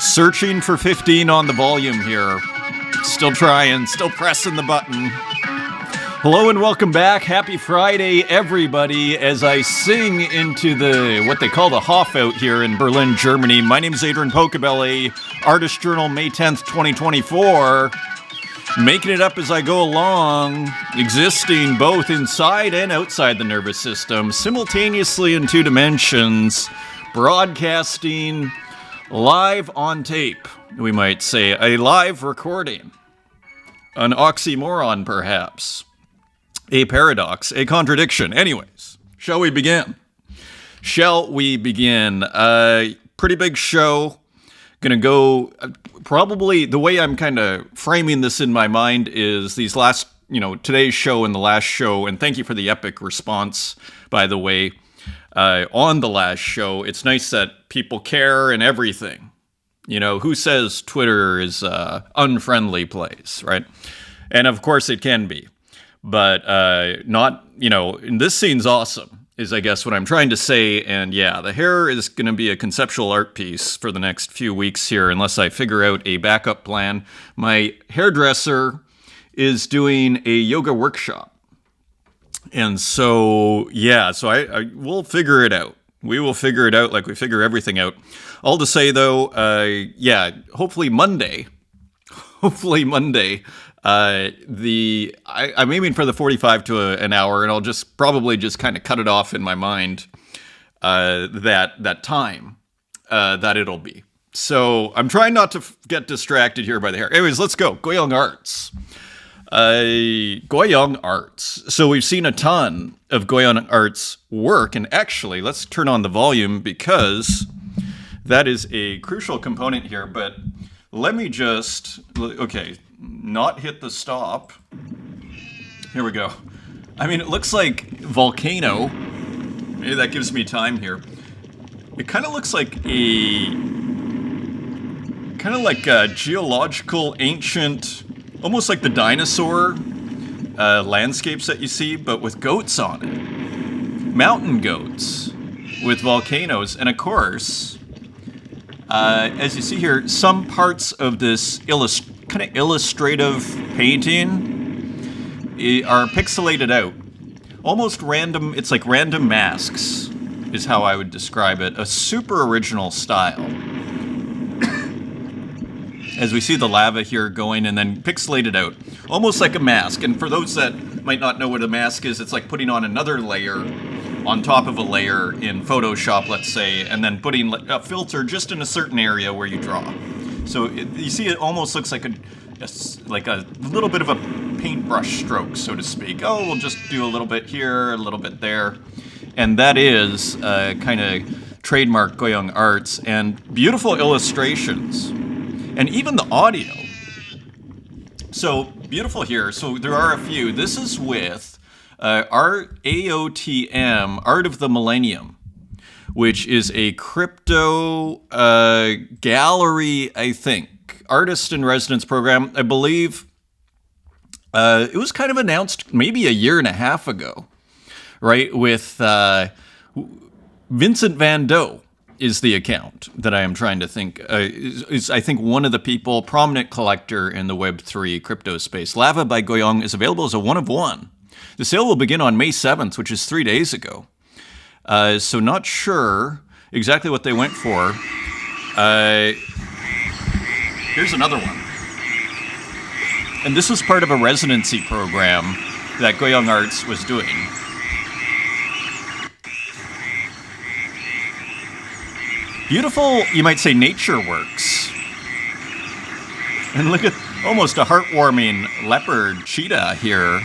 Searching for 15 on the volume here. Still trying, still pressing the button. Hello and welcome back. Happy Friday, everybody, as I sing into what they call the Hof out here in Berlin, Germany. My name is Adrian Pocobelli, Artist Journal, May 10th, 2024. Making it up as I go along, existing both inside and outside the nervous system, simultaneously in two dimensions, broadcasting live on tape, we might say, a live recording. An oxymoron, perhaps. A paradox, a contradiction. Anyways, shall we begin? Pretty big show. Gonna go, probably, the way I'm kind of framing this in my mind is these last, today's show and the last show, and thank you for the epic response, by the way, on the last show. It's nice that people care and everything. Who says Twitter is an unfriendly place, right? And of course it can be. But not, and this scene's awesome, is I guess what I'm trying to say. And yeah, the hair is going to be a conceptual art piece for the next few weeks here, unless I figure out a backup plan. My hairdresser is doing a yoga workshop. And so, yeah, so we'll figure it out. We will figure it out like we figure everything out. All to say, though, hopefully Monday, I'm aiming for the 45 to an hour, and I'll probably kind of cut it off in my mind that time that it'll be. So I'm trying not to get distracted here by the hair. Anyways, let's go. Goyong Arts. Goyong Arts. So we've seen a ton of Goyong Arts work, and actually, let's turn on the volume because that is a crucial component here, but let me not hit the stop. Here we go. I mean, it looks like volcano. Maybe that gives me time here. It kind of looks like a geological ancient, almost like the dinosaur landscapes that you see, but with goats on it. Mountain goats with volcanoes. And of course, as you see here, some parts of this kind of illustrative painting are pixelated out. Almost random, it's like random masks is how I would describe it. A super original style. As we see the lava here going and then pixelated out. Almost like a mask. And for those that might not know what a mask is, it's like putting on another layer on top of a layer in Photoshop, let's say, and then putting a filter just in a certain area where you draw. So you see, it almost looks like a little bit of a paintbrush stroke, so to speak. Oh, we'll just do a little bit here, a little bit there. And that is kind of trademark Goyong Arts, and beautiful illustrations. And even the audio. So beautiful here. So there are a few. This is with AOTM, Art of the Millennium, which is a crypto gallery, I think, artist in residence program. I believe it was kind of announced maybe a year and a half ago, right? With Vincent Van Doe is the account that I am trying to think. Is I think one of the people, prominent collector in the Web3 crypto space. Lava by Goyong is available as a one of one. The sale will begin on May 7th, which is 3 days ago. So not sure exactly what they went for. Here's another one. And this was part of a residency program that Goyong Arts was doing. Beautiful, you might say, nature works. And look at almost a heartwarming leopard cheetah here.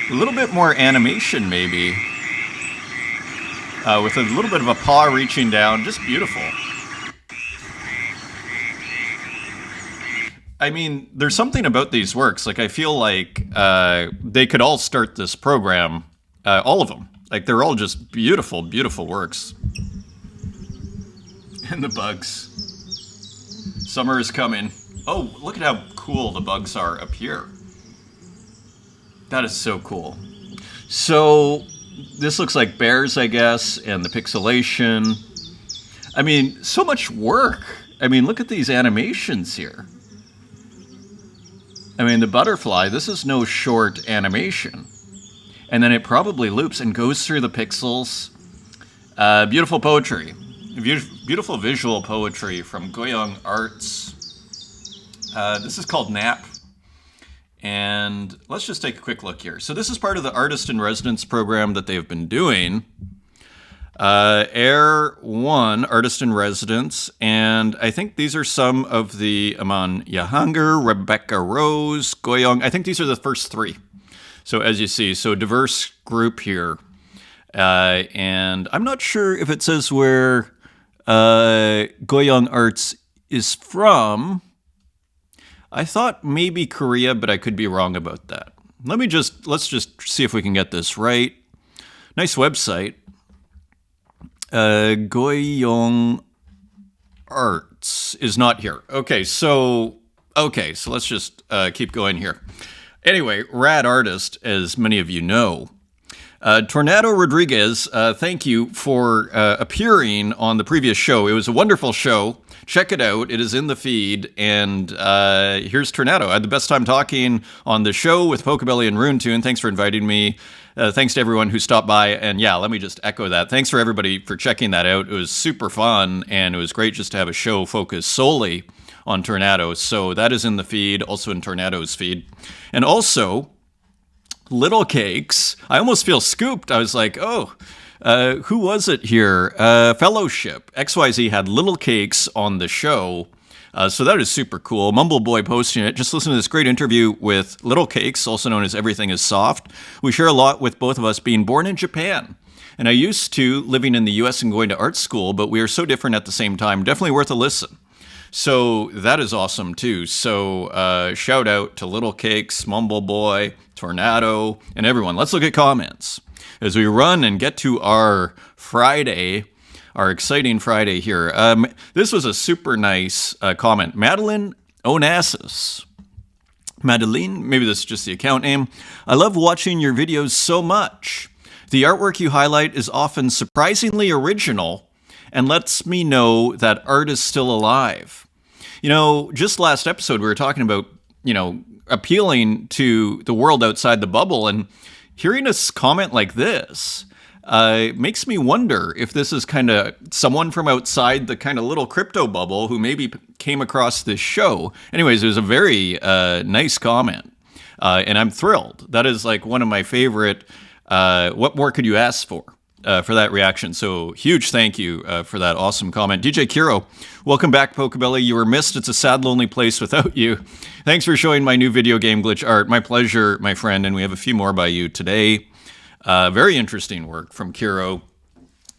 A little bit more animation, maybe. With a little bit of a paw reaching down. Just beautiful. I mean, there's something about these works. Like, I feel like they could all start this program. All of them. Like, they're all just beautiful, beautiful works. And the bugs. Summer is coming. Oh, look at how cool the bugs are up here. That is so cool. So this looks like bears, I guess, and the pixelation. I mean, so much work. I mean, look at these animations here. I mean, the butterfly, this is no short animation. And then it probably loops and goes through the pixels. Beautiful poetry. Beautiful visual poetry from Goyong Arts. This is called Nap. And let's just take a quick look here. So this is part of the Artist in Residence program that they've been doing. Air 1, Artist in Residence, and I think these are some of the Aman Yahanger, Rebecca Rose, Goyong. I think these are the first 3. So as you see, so diverse group here. And I'm not sure if it says where Goyong Arts is from. I thought maybe Korea, but I could be wrong about that. Let's just see if we can get this right. Nice website. Goyong Arts is not here. Okay, so let's just keep going here. Anyway, rad artist, as many of you know. Tornado Rodriguez, thank you for appearing on the previous show. It was a wonderful show. Check it out. It is in the feed. And here's Tornado. I had the best time talking on the show with Pocobelli and Runetune. Thanks for inviting me. Thanks to everyone who stopped by. And yeah, let me just echo that. Thanks for everybody for checking that out. It was super fun. And it was great just to have a show focused solely on Tornado. So that is in the feed, also in Tornado's feed. And also, Little Cakes. I almost feel scooped. I was like, who was it here? Fellowship. XYZ had Little Cakes on the show. So that is super cool. Mumble Boy posting it. Just listen to this great interview with Little Cakes, also known as Everything is Soft. We share a lot with both of us being born in Japan. And I used to living in the US and going to art school, but we are so different at the same time. Definitely worth a listen. So that is awesome too. So shout out to Little Cakes, Mumble Boy, Tornado, and everyone. Let's look at comments as we run and get to our Friday, our exciting Friday here. This was a super nice comment. Madeline Onassis. Madeline, maybe this is just the account name. I love watching your videos so much. The artwork you highlight is often surprisingly original and lets me know that art is still alive. You know, just last episode we were talking about, appealing to the world outside the bubble, and hearing a comment like this makes me wonder if this is kind of someone from outside the kind of little crypto bubble who maybe came across this show. Anyways, it was a very nice comment, and I'm thrilled. That is like one of my favorite. What more could you ask for that reaction? So huge thank you for that awesome comment. DJ Kiro, welcome back, Pocobelli. You were missed. It's a sad, lonely place without you. Thanks for showing my new video game glitch art. My pleasure, my friend, and we have a few more by you today. Very interesting work from Kiro.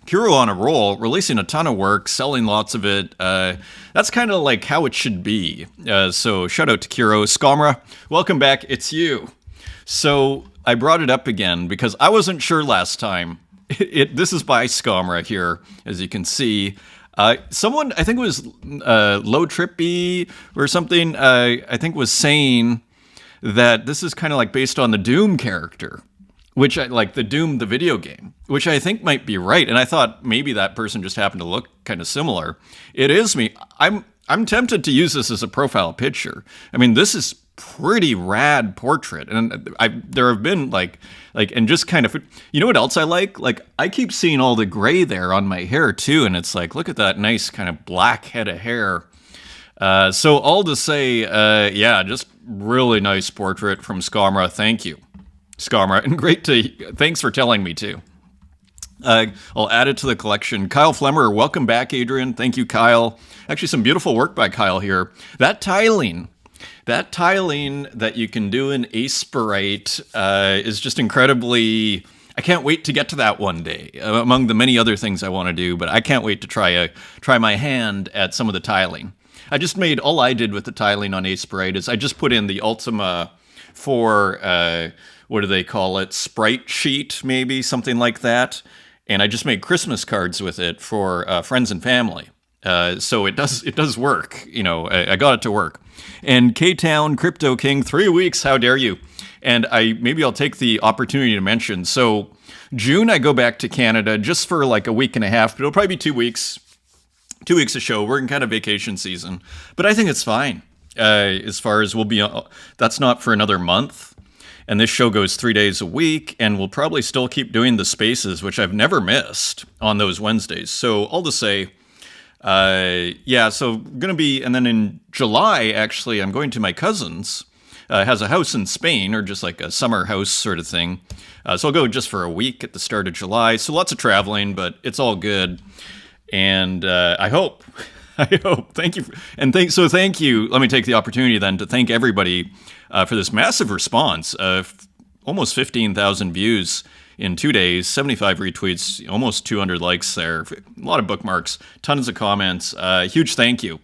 Kiro on a roll, releasing a ton of work, selling lots of it. That's kind of like how it should be. So shout out to Kiro. Skamra, welcome back. It's you. So I brought it up again because I wasn't sure last time. This is by Skamra here, as you can see. Someone, I think it was Low Trippy or something, I think was saying that this is kind of like based on the Doom character, which I like the Doom, the video game, which I think might be right. And I thought maybe that person just happened to look kind of similar. It is me. I'm tempted to use this as a profile picture. I mean, this is pretty rad portrait, and there have been like and just kind of, you know what else I like I keep seeing all the gray there on my hair too, and it's like, look at that nice kind of black head of hair. So all to say, yeah, just really nice portrait from Skamra. Thank you, Skamra, and thanks for telling me too. I'll add it to the collection. Kyle Flemmer, welcome back, Adrian. Thank you, Kyle. Actually, some beautiful work by Kyle here. That tiling that you can do in Aspirite is just incredibly. I can't wait to get to that one day. Among the many other things I want to do, but I can't wait to try my hand at some of the tiling. All I did with the tiling on Aspirite is I just put in the Ultima for what do they call it? Sprite sheet, maybe something like that. And I just made Christmas cards with it for friends and family. So it does work. I got it to work. And K-Town Crypto King, 3 weeks, how dare you? And maybe I'll take the opportunity to mention. So June, I go back to Canada just for like a week and a half, but it'll probably be 2 weeks. 2 weeks of show. We're in kind of vacation season, but I think it's fine. As far as we'll be, that's not for another month. And this show goes 3 days a week, and we'll probably still keep doing the spaces, which I've never missed on those Wednesdays. So all to say, so going to be, and then in July, actually, I'm going to my cousin's, has a house in Spain, or just like a summer house sort of thing. So I'll go just for a week at the start of July. So lots of traveling, but it's all good. And I hope, thank you. Thank you. Let me take the opportunity then to thank everybody for this massive response. Almost 15,000 views in 2 days, 75 retweets, almost 200 likes there, a lot of bookmarks, tons of comments. Huge thank you.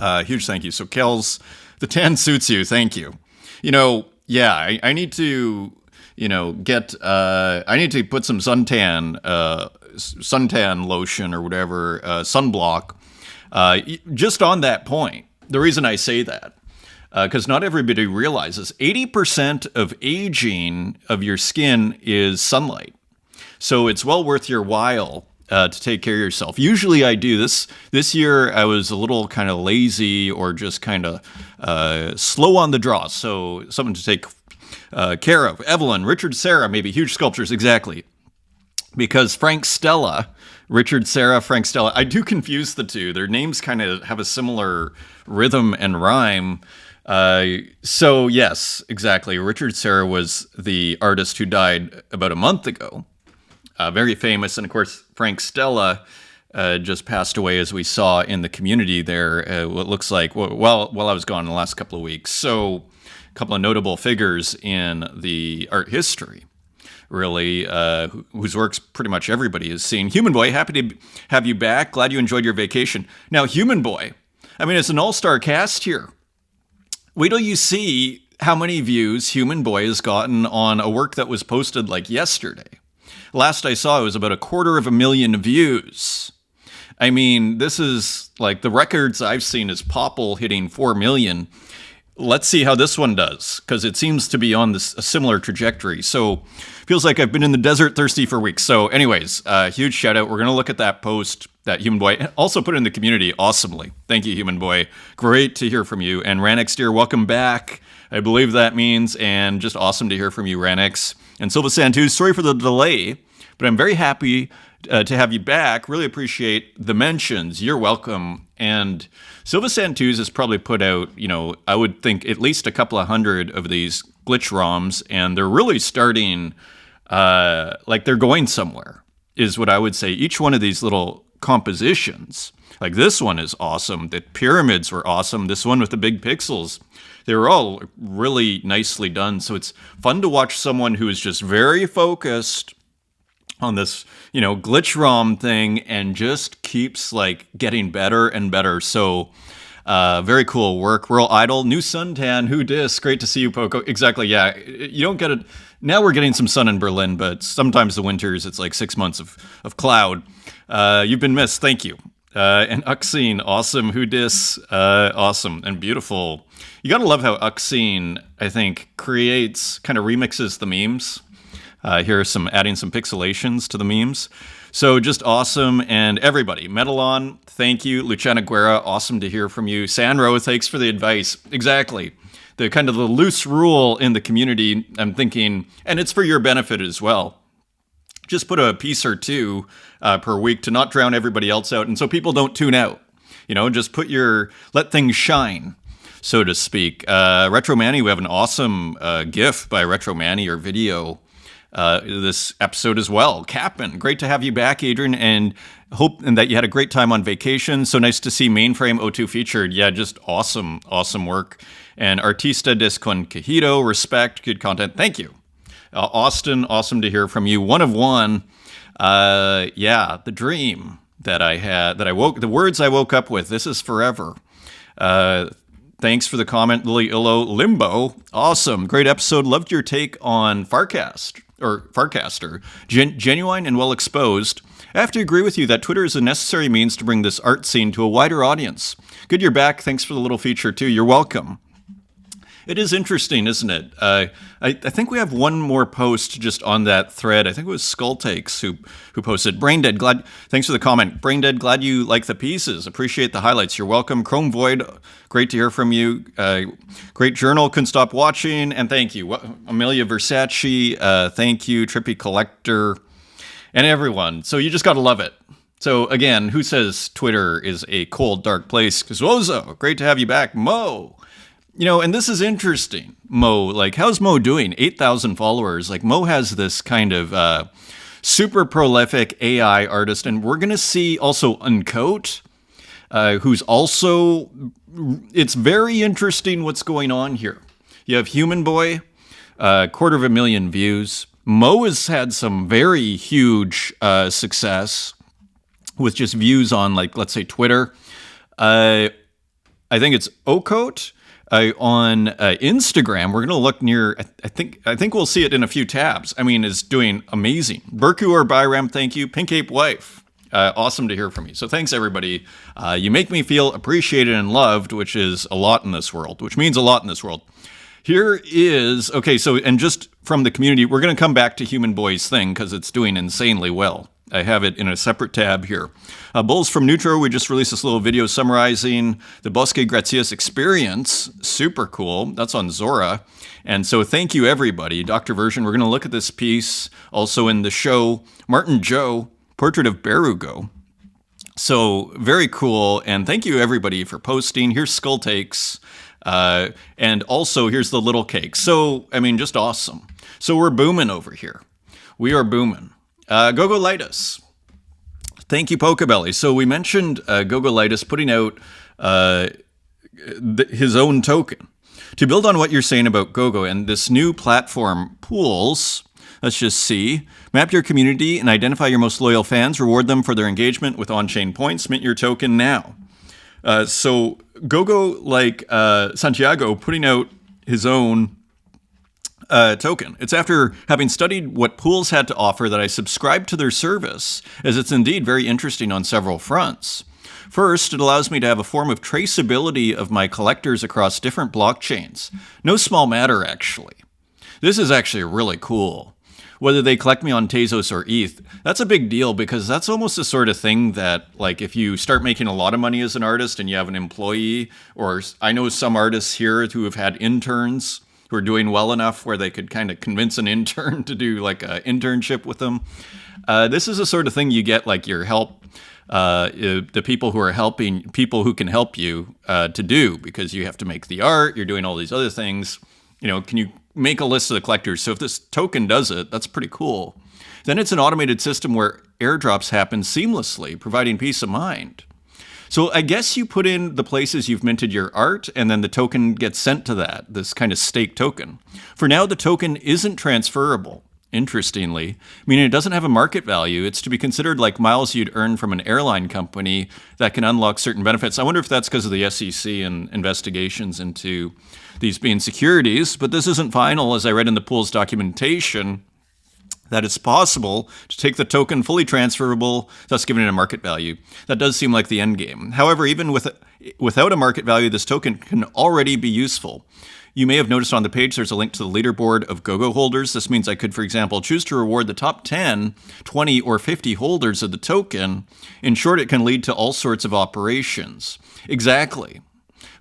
Huge thank you. So Kels, the tan suits you. Thank you. I need to, I need to put some suntan lotion or whatever, sunblock. Just on that point, the reason I say that, because not everybody realizes 80% of aging of your skin is sunlight. So it's well worth your while to take care of yourself. Usually I do this. This year I was a little kind of lazy or just kind of slow on the draw. So something to take care of. Evelyn, Richard, Sarah, maybe huge sculptures, exactly. Because Frank Stella, Richard, Sarah, Frank Stella, I do confuse the two. Their names kind of have a similar rhythm and rhyme. So yes, exactly. Richard Serra was the artist who died about a month ago. Very famous. And of course, Frank Stella just passed away, as we saw in the community there, what looks like, while I was gone in the last couple of weeks. So a couple of notable figures in the art history, really, whose works pretty much everybody has seen. Human Boy, happy to have you back. Glad you enjoyed your vacation. Now, Human Boy, I mean, it's an all-star cast here. Wait till you see how many views Human Boy has gotten on a work that was posted like yesterday. Last I saw, it was about 250,000 views. I mean, this is like the records I've seen is Popple hitting 4 million. Let's see how this one does, because it seems to be on a similar trajectory. So feels like I've been in the desert thirsty for weeks. So anyways, huge shout out. We're going to look at that post that Human Boy also put in the community awesomely. Thank you, Human Boy. Great to hear from you. And Ranix, dear, welcome back. I believe that means, and just awesome to hear from you, Ranix. And Silva Santus, sorry for the delay, but I'm very happy to have you back. Really appreciate the mentions. You're welcome. And Silva Santus has probably put out, I would think at least a couple of hundred of these glitch ROMs, and they're really starting, like they're going somewhere, is what I would say. Each one of these little compositions, like this one is awesome. The pyramids were awesome. This one with the big pixels, they were all really nicely done. So it's fun to watch someone who is just very focused on this, glitch ROM thing and just keeps like getting better and better. So very cool work. World Idol, new suntan, who dis? Great to see you, Poco. Exactly, yeah. You don't get it. Now we're getting some sun in Berlin, but sometimes the winters, it's like 6 months of cloud. You've been missed. Thank you. And Uxine, awesome. Who dis? Awesome and beautiful. You got to love how Uxine, I think, creates, kind of remixes the memes. Here are adding some pixelations to the memes. So just awesome. And everybody, Metalon, thank you. Luciana Guerra, awesome to hear from you. Sandro, thanks for the advice. Exactly. The kind of the loose rule in the community, I'm thinking, and it's for your benefit as well. Just put a piece or two per week to not drown everybody else out. And so people don't tune out, just let things shine, so to speak. Retro Manny, we have an awesome GIF by Retro Manny, or video, this episode as well. Captain, great to have you back, Adrian, and hope that you had a great time on vacation. So nice to see Mainframe O2 featured. Yeah, just awesome work. And Artista Desconquijito, respect, good content. Thank you. Austin, awesome to hear from you. One of one. The dream that I had, the words I woke up with, this is forever. Thanks for the comment, Lily Illo. Limbo, awesome. Great episode. Loved your take on Farcaster. Genuine and well exposed. I have to agree with you that Twitter is a necessary means to bring this art scene to a wider audience. Good you're back. Thanks for the little feature, too. You're welcome. It is interesting, isn't it? I think we have one more post just on that thread. I think it was Skull Takes who posted. Braindead, thanks for the comment. Braindead, glad you like the pieces. Appreciate the highlights. You're welcome. Chrome Void, great to hear from you. Great journal, couldn't stop watching. And thank you. Amelia Versace, thank you. Trippy Collector, and everyone. So you just got to love it. So again, who says Twitter is a cold, dark place? Kazuozo, great to have you back. Mo. And this is interesting. Mo, like, how's Mo doing? 8,000 followers. Like, Mo has this kind of super prolific AI artist. And we're going to see also Uncoat, who's also, it's very interesting what's going on here. You have Human Boy, 250,000 views. Mo has had some very huge success with just views on, like, let's say Twitter. I think it's Ocote. On Instagram, we're going to look near, I think we'll see it in a few tabs. I mean, it's doing amazing. Burku or Byram, thank you. Pink Ape Wife, awesome to hear from you. So thanks, everybody. You make me feel appreciated and loved, which is a lot in this world, which means a lot in this world. Here is, okay, so, and just from the community, we're going to come back to Human Boy's thing because it's doing insanely well. I have it in a separate tab here. Bulls from Neutro, we just released this little video summarizing the Bosque Gracias experience. Super cool. That's on Zora. And so thank you, everybody. Dr. Version, we're going to look at this piece. Also in the show, Martin Joe, Portrait of Berugo. So very cool. And thank you, everybody, for posting. Here's Skull Takes. And also, here's the little cake. So, I mean, just awesome. So we're booming over here. We are booming. Gogolitis. Thank you, Pocobelli. So we mentioned Gogolitis putting out his own token. To build on what you're saying about Gogo and this new platform Pools, let's just see. Map your community and identify your most loyal fans. Reward them for their engagement with on-chain points. Mint your token now. So Gogo, like Santiago, putting out his own token. It's after having studied what Pools had to offer that I subscribed to their service, as it's indeed very interesting on several fronts. First, it allows me to have a form of traceability of my collectors across different blockchains. No small matter, actually. This is actually really cool. Whether they collect me on Tezos or ETH, that's a big deal because that's almost the sort of thing that, like, if you start making a lot of money as an artist and you have an employee, or I know some artists here who have had interns who are doing well enough where they could kind of convince an intern to do like an internship with them. This is the sort of thing you get, like, your help, the people who are helping, people who can help you to do, because you have to make the art, you're doing all these other things. Can you make a list of the collectors? So if this token does it, that's pretty cool. Then it's an automated system where airdrops happen seamlessly, providing peace of mind. So I guess you put in the places you've minted your art, and then the token gets sent to this kind of stake token. For now, the token isn't transferable, interestingly, meaning it doesn't have a market value. It's to be considered like miles you'd earn from an airline company that can unlock certain benefits. I wonder if that's because of the SEC and investigations into these being securities, but this isn't final, as I read in the Pools documentation, that it's possible to take the token fully transferable, thus giving it a market value. That does seem like the end game. However, even without a market value, this token can already be useful. You may have noticed on the page there's a link to the leaderboard of Gogo holders. This means I could, for example, choose to reward the top 10, 20, or 50 holders of the token. In short, it can lead to all sorts of operations. Exactly.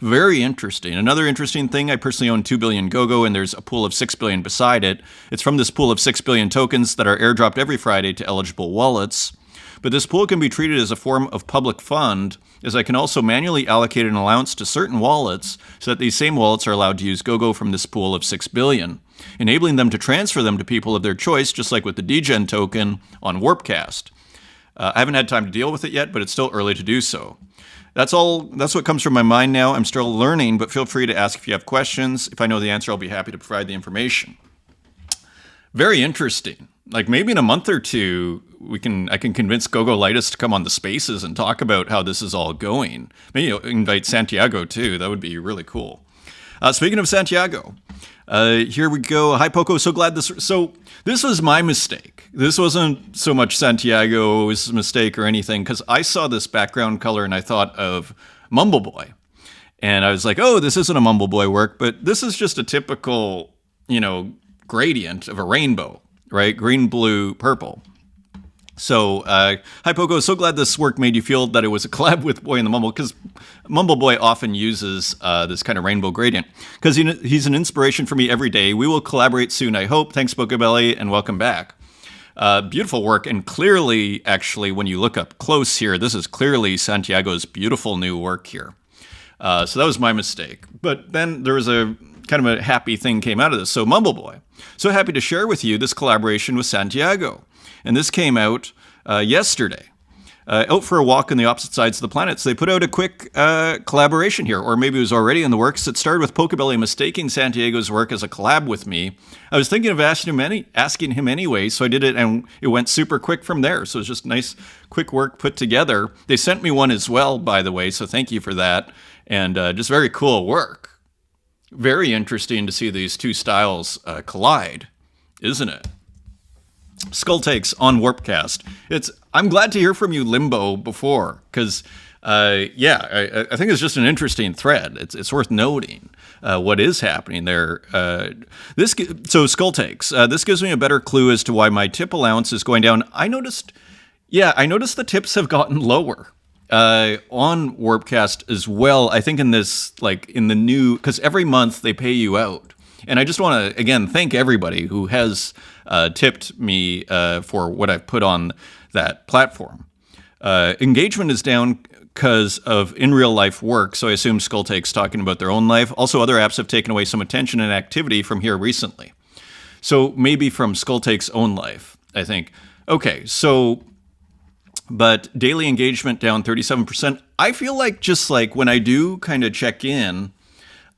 Very interesting. Another interesting thing, I personally own 2 billion Gogo, and there's a pool of 6 billion beside it. It's from this pool of 6 billion tokens that are airdropped every Friday to eligible wallets. But this pool can be treated as a form of public fund, as I can also manually allocate an allowance to certain wallets so that these same wallets are allowed to use Gogo from this pool of 6 billion, enabling them to transfer them to people of their choice, just like with the DGen token on Warpcast. I haven't had time to deal with it yet, but it's still early to do so. That's what comes from my mind now. I'm still learning, but feel free to ask if you have questions. If I know the answer, I'll be happy to provide the information. Very interesting. Like, maybe in a month or two, I can convince Gogolitis to come on the spaces and talk about how this is all going. Maybe invite Santiago too. That would be really cool. Speaking of Santiago, here we go. Hi, Poco. So glad this was my mistake. This wasn't so much Santiago's mistake or anything, because I saw this background color and I thought of Mumble Boy. And I was like, oh, this isn't a Mumble Boy work, but this is just a typical, gradient of a rainbow, right? Green, blue, purple. So, hi Poco, so glad this work made you feel that it was a collab with Boy in the Mumble, because Mumble Boy often uses this kind of rainbow gradient, because he's an inspiration for me every day. We will collaborate soon, I hope. Thanks, Pocobelli, and welcome back. Beautiful work, and clearly, actually, when you look up close here, this is clearly Santiago's beautiful new work here. So that was my mistake. But then there was a kind of a happy thing came out of this. So Mumble Boy, so happy to share with you this collaboration with Santiago. And this came out yesterday. Out for a walk on the opposite sides of the planet. So they put out a quick collaboration here, or maybe it was already in the works. It started with Pocobelli mistaking Santiago's work as a collab with me. I was thinking of asking him anyway, so I did it, and it went super quick from there. So it was just nice, quick work put together. They sent me one as well, by the way, so thank you for that. And just very cool work. Very interesting to see these two styles collide, isn't it? Skull Takes on Warpcast. I'm glad to hear from you, Limbo, before, because I think it's just an interesting thread. It's worth noting what is happening there. So Skull Takes. This gives me a better clue as to why my tip allowance is going down. I noticed the tips have gotten lower on Warpcast as well. I think in this, like in the new, because every month they pay you out. And I just want to, again, thank everybody who has tipped me for what I've put on that platform. Engagement is down because of in real life work, so I assume Skull Takes talking about their own life. Also, other apps have taken away some attention and activity from here recently. So maybe from Skull Takes' own life, I think. Okay, so, but daily engagement down 37%. I feel like just like when I do kind of check in,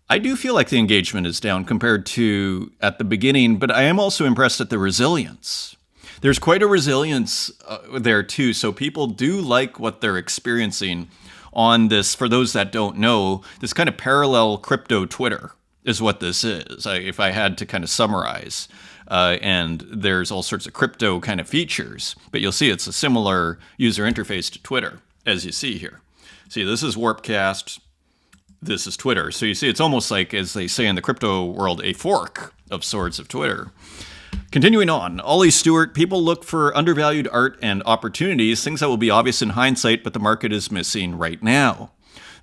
I do feel like the engagement is down compared to at the beginning, but I am also impressed at the resilience. There's quite a resilience there too, so people do like what they're experiencing on this. For those that don't know, this kind of parallel crypto Twitter is what this is, if I had to kind of summarize. And there's all sorts of crypto kind of features, but you'll see it's a similar user interface to Twitter, as you see here. See, this is Warpcast. This is Twitter. So you see, it's almost like, as they say in the crypto world, a fork of sorts of Twitter. Continuing on, Ollie Stewart, people look for undervalued art and opportunities, things that will be obvious in hindsight, but the market is missing right now.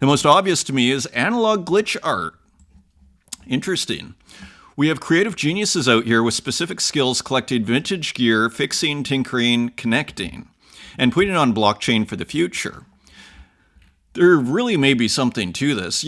The most obvious to me is analog glitch art. Interesting. We have creative geniuses out here with specific skills collecting vintage gear, fixing, tinkering, connecting, and putting it on blockchain for the future. There really may be something to this.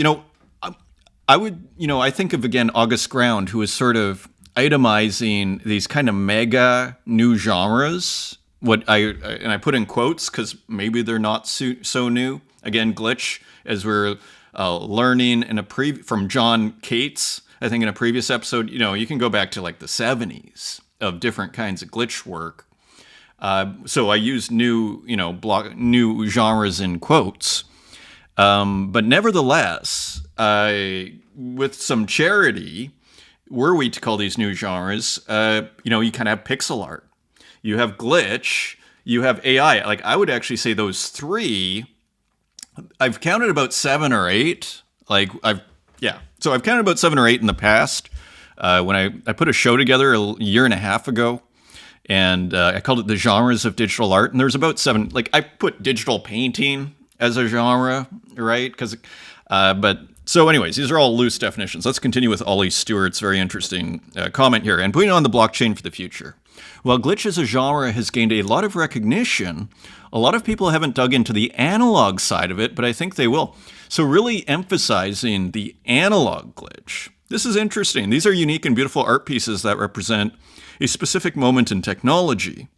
I think of, again, August Ground, who is sort of itemizing these kind of mega new genres. I put in quotes because maybe they're not so new. Again, glitch, as we're learning from John Cates, I think in a previous episode, you can go back to like the 70s of different kinds of glitch work. So I use new genres in quotes. But nevertheless, with some charity, were we to call these new genres, you kind of have pixel art, you have glitch, you have AI. Like, I would actually say those three, I've counted about 7 or 8. So I've counted about 7 or 8 in the past. When I put a show together a year and a half ago, and I called it the genres of digital art, and there's about 7. Like, I put digital painting as a genre, right? So anyways, these are all loose definitions. Let's continue with Ollie Stewart's very interesting comment here. And putting on the blockchain for the future. While glitch as a genre has gained a lot of recognition, a lot of people haven't dug into the analog side of it, but I think they will. So really emphasizing the analog glitch. This is interesting. These are unique and beautiful art pieces that represent a specific moment in technology.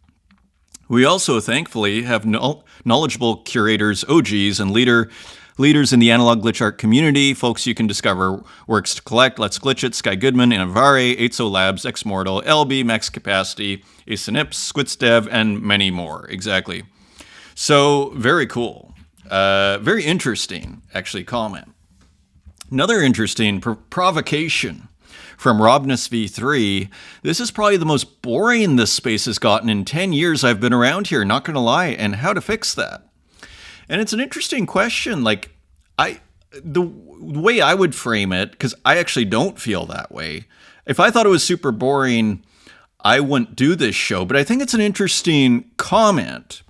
We also, thankfully, have knowledgeable curators, OGs, and leaders in the analog glitch art community, folks you can discover works to collect. Let's Glitch It, Sky Goodman, Inavare, 8so Labs, Xmortal, LB, Max Capacity, Asinips, Squitsdev, and many more. Exactly. So, very cool. Very interesting, actually, comment. Another interesting provocation from Robness V3. This is probably the most boring this space has gotten in 10 years I've been around here, not going to lie, and how to fix that. And it's an interesting question. Like, the way I would frame it, because I actually don't feel that way. If I thought it was super boring, I wouldn't do this show. But I think it's an interesting comment,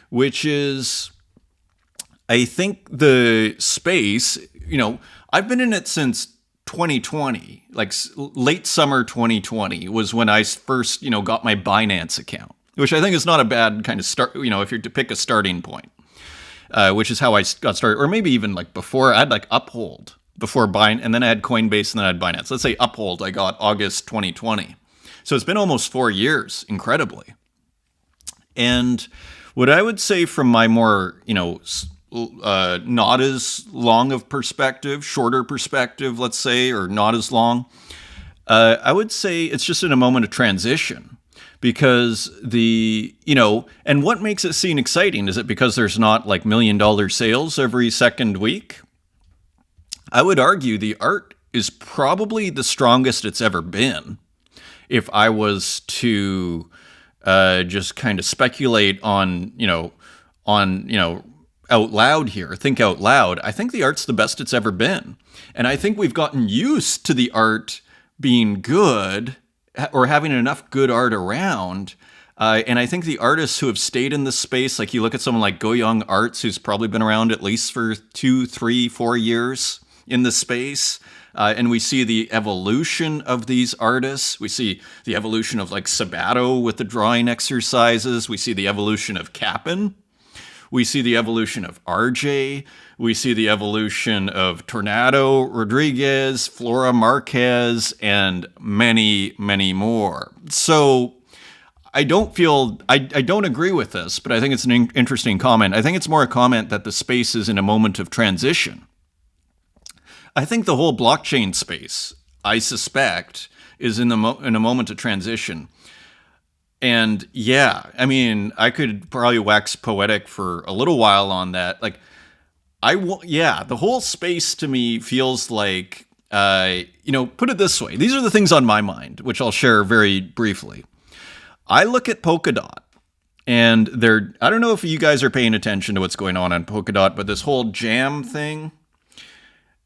which is, I think the space, I've been in it since 2020, like late summer 2020 was when I first, got my Binance account, which I think is not a bad kind of start, if you're to pick a starting point, which is how I got started. Or maybe even like before, I had like Uphold before Binance, and then I had Coinbase, and then I had Binance. Let's say Uphold I got August 2020. So it's been almost 4 years, incredibly. And what I would say from my more, not as long of perspective, shorter perspective, let's say, or not as long, I would say it's just in a moment of transition. Because and what makes it seem exciting? Is it because there's not like $1 million sales every second week? I would argue the art is probably the strongest it's ever been. If I was to just kind of speculate on out loud here, think out loud, I think the art's the best it's ever been. And I think we've gotten used to the art being good, or having enough good art around. And I think the artists who have stayed in this space, like you look at someone like Goyong Arts, who's probably been around at least for 2, 3, 4 years in the space. And we see the evolution of these artists. We see the evolution of like Sabato with the drawing exercises. We see the evolution of Cap'n. We see the evolution of RJ. We see the evolution of Tornado, Rodriguez, Flora Marquez, and many, many more. So I don't agree with this, but I think it's an interesting comment. I think it's more a comment that the space is in a moment of transition. I think the whole blockchain space, I suspect, is in a moment of transition. And yeah, I mean, I could probably wax poetic for a little while on that. Like, the whole space to me feels like, put it this way. These are the things on my mind, which I'll share very briefly. I look at Polkadot, and I don't know if you guys are paying attention to what's going on Polkadot, but this whole jam thing,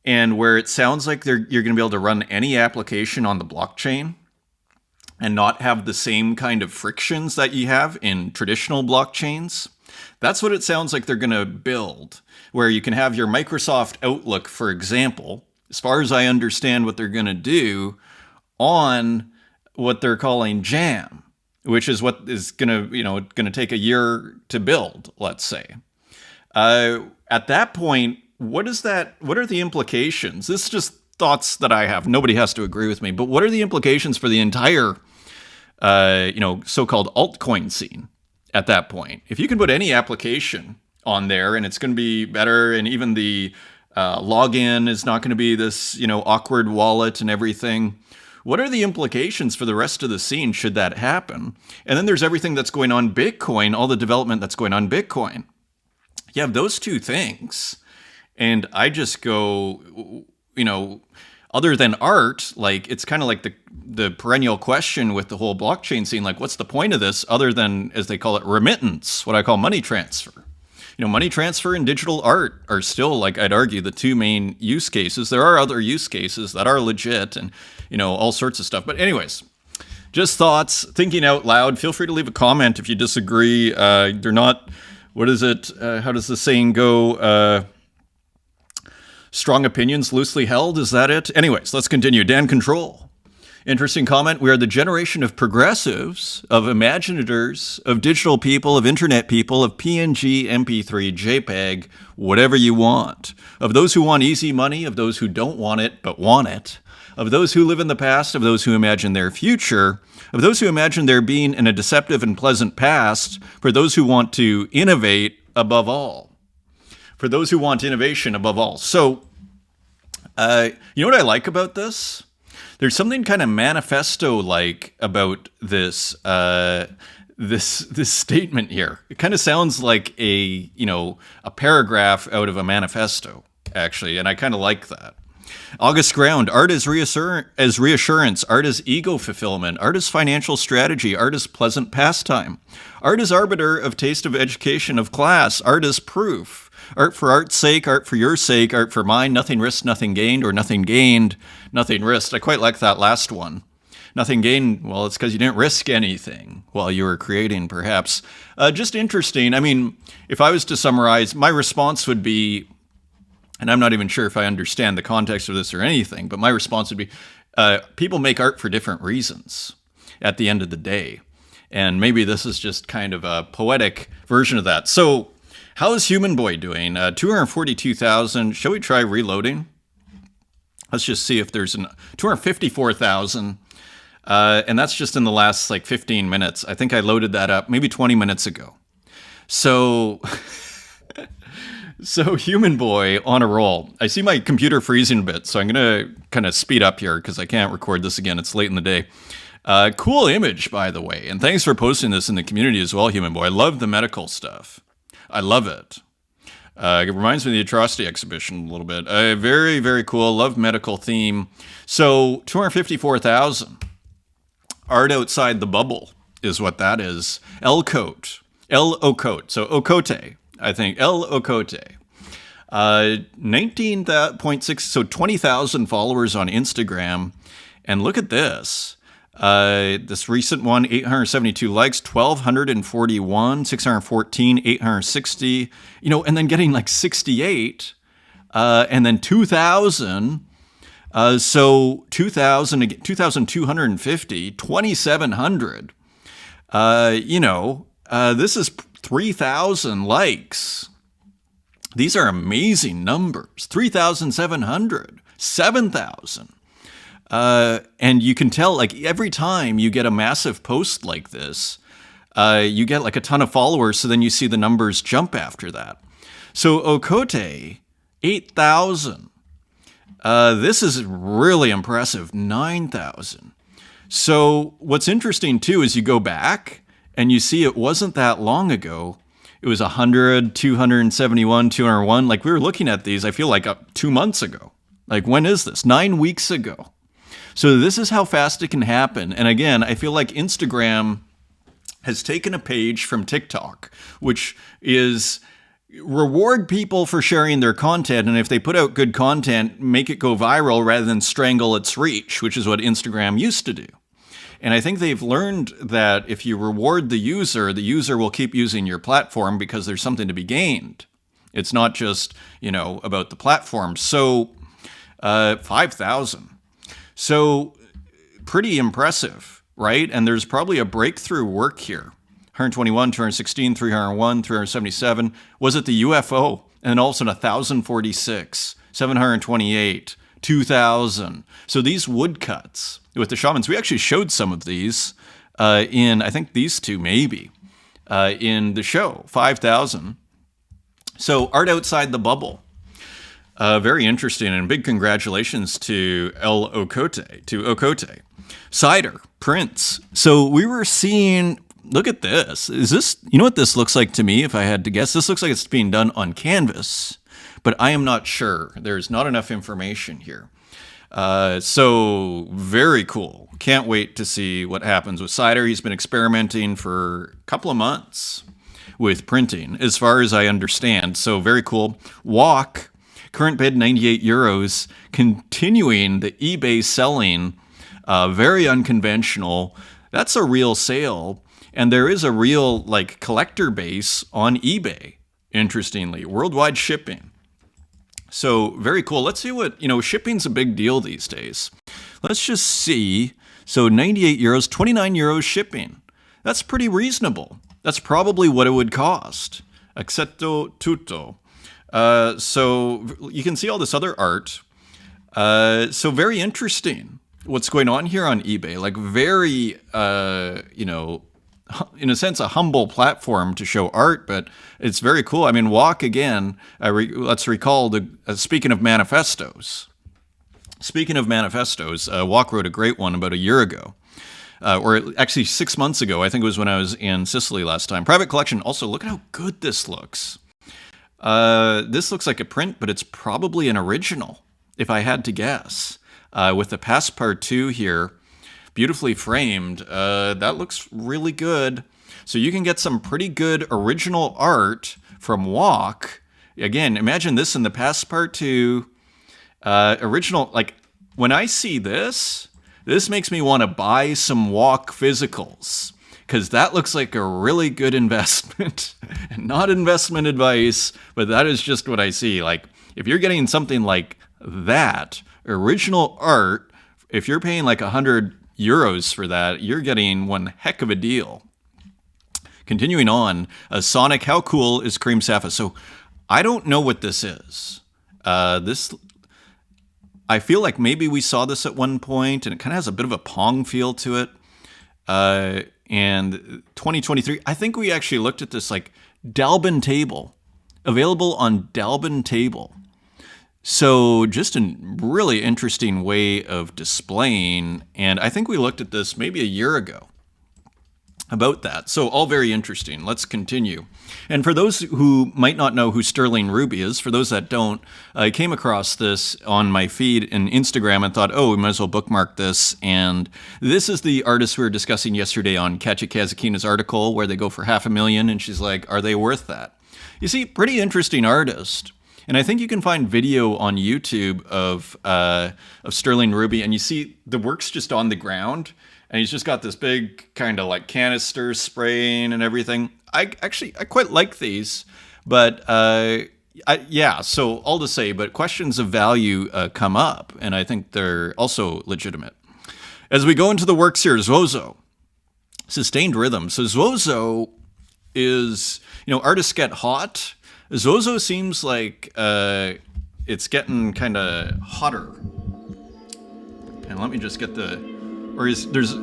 and where it sounds like you're going to be able to run any application on the blockchain and not have the same kind of frictions that you have in traditional blockchains. That's what it sounds like they're going to build, where you can have your Microsoft Outlook, for example, as far as I understand what they're going to do, on what they're calling Jam, which is what is going to take a year to build, let's say. At that point, what are the implications? This is just thoughts that I have. Nobody has to agree with me, but what are the implications for the entire so-called altcoin scene at that point? If you can put any application on there and it's going to be better, and even the login is not going to be this, awkward wallet and everything, what are the implications for the rest of the scene should that happen? And then there's everything that's going on Bitcoin, all the development that's going on Bitcoin. You have those two things. And I just go, other than art, like it's kind of like the perennial question with the whole blockchain scene, like what's the point of this other than, as they call it, remittance, what I call money transfer. Money transfer and digital art are still, like I'd argue, the two main use cases. There are other use cases that are legit and, all sorts of stuff. But anyways, just thoughts, thinking out loud. Feel free to leave a comment if you disagree. They're not, what is it? How does the saying go? Strong opinions loosely held, is that it? Anyways, let's continue. Dan Control. Interesting comment. We are the generation of progressives, of imaginators, of digital people, of internet people, of PNG, MP3, JPEG, whatever you want. Of those who want easy money, of those who don't want it but want it. Of those who live in the past, of those who imagine their future. Of those who imagine there being in a deceptive and pleasant past. For those who want to innovate above all. For those who want innovation above all. So, you know what I like about this? There's something kind of manifesto-like about this this statement here. It kind of sounds like a paragraph out of a manifesto, actually, and I kind of like that. August Ground, art is reassurance, art is ego fulfillment, art is financial strategy, art is pleasant pastime. Art is arbiter of taste of education of class, art is proof. Art for art's sake, art for your sake, art for mine, nothing risked, nothing gained, or nothing gained, nothing risked. I quite like that last one. Nothing gained, well, it's because you didn't risk anything while you were creating, perhaps. Just interesting. I mean, if I was to summarize, my response would be, and I'm not even sure if I understand the context of this or anything, but my response would be, people make art for different reasons at the end of the day. And maybe this is just kind of a poetic version of that. So how is Human Boy doing? 242,000. Shall we try reloading? Let's just see if there's 254,000. And that's just in the last like 15 minutes. I think I loaded that up maybe 20 minutes ago. So, so Human Boy on a roll. I see my computer freezing a bit, so I'm going to kind of speed up here because I can't record this again. It's late in the day. Cool image, by the way. And thanks for posting this in the community as well, Human Boy. I love the medical stuff. I love it. It reminds me of the Atrocity exhibition a little bit. Very, very cool. Love medical theme. So 254,000. Art outside the bubble is what that is. L-Cote. L-Ocote. So Ocote, I think. L-Ocote. 19.6, so 20,000 followers on Instagram. And look at this. This recent one, 872 likes, 1,241, 614, 860, and then getting like 68, and then 2,000. So 2,000, 2,250, 2,700. This is 3,000 likes. These are amazing numbers. 3,700, 7,000. And you can tell, like, every time you get a massive post like this, you get like a ton of followers, so then you see the numbers jump after that. So Ocote, 8,000. This is really impressive, 9,000. So what's interesting, too, is you go back and you see it wasn't that long ago. It was 100, 271, 201. Like, we were looking at these, I feel like 2 months ago. Like, when is this? 9 weeks ago. So this is how fast it can happen. And again, I feel like Instagram has taken a page from TikTok, which is reward people for sharing their content. And if they put out good content, make it go viral rather than strangle its reach, which is what Instagram used to do. And I think they've learned that if you reward the user will keep using your platform because there's something to be gained. It's not just, about the platform. So 5,000. So pretty impressive, right? And there's probably a breakthrough work here. 121, 216, 301, 377. Was it the UFO? And then all of a sudden 1,046, 728, 2,000. So these woodcuts with the shamans, we actually showed some of these in, I think these two maybe, in the show, 5,000. So art outside the bubble. Very interesting, and big congratulations to Ocote. Cider, prints. So we were seeing, look at this. Is this, what this looks like to me, if I had to guess? This looks like it's being done on canvas, but I am not sure. There's not enough information here. So very cool. Can't wait to see what happens with Cider. He's been experimenting for a couple of months with printing, as far as I understand. So very cool. Walk. Current bid, 98 euros, continuing the eBay selling, very unconventional. That's a real sale. And there is a real collector base on eBay, interestingly, worldwide shipping. So very cool. Let's see what, shipping's a big deal these days. Let's just see. So 98 euros, 29 euros shipping. That's pretty reasonable. That's probably what it would cost. Accetto tutto. So you can see all this other art. So very interesting what's going on here on eBay. Like very, in a sense, a humble platform to show art, but it's very cool. I mean, Walk again. Let's recall speaking of manifestos. Speaking of manifestos, Walk wrote a great one about a year ago. Or actually 6 months ago. I think it was when I was in Sicily last time. Private collection. Also, look at how good this looks. This looks like a print, but it's probably an original. if I had to guess. With the Passepartout here, beautifully framed, that looks really good. So you can get some pretty good original art from Walk. Again, imagine this in the Passepartout. Original, like, when I see this makes me want to buy some Walk physicals, because that looks like a really good investment. Not investment advice, but that is just what I see. Like, if you're getting something like that, original art, if you're paying like €100 for that, you're getting one heck of a deal. Continuing on, Sonic, how cool is Cream Safa? So I don't know what this is. I feel like maybe we saw this at one point, and it kind of has a bit of a Pong feel to it. And 2023, I think we actually looked at this, like, Dalbin Table, available on Dalbin Table. So just a really interesting way of displaying, and I think we looked at this maybe a year ago about that. So all very interesting. Let's continue. And for those who might not know who Sterling Ruby is, for those that don't, I came across this on my feed in Instagram and thought, oh, we might as well bookmark this. And this is the artist we were discussing yesterday on Katya Kazakina's article, where they go for $500,000, and she's like, are they worth that? You see, pretty interesting artist. And I think you can find video on YouTube of Sterling Ruby, and you see the work's just on the ground, and he's just got this big kind of like canister spraying and everything. I quite like these, but so all to say, but questions of value come up, and I think they're also legitimate. As we go into the works here, Zozo, sustained rhythm. So Zozo is, artists get hot. Zozo seems like it's getting kind of hotter. And let me just get there's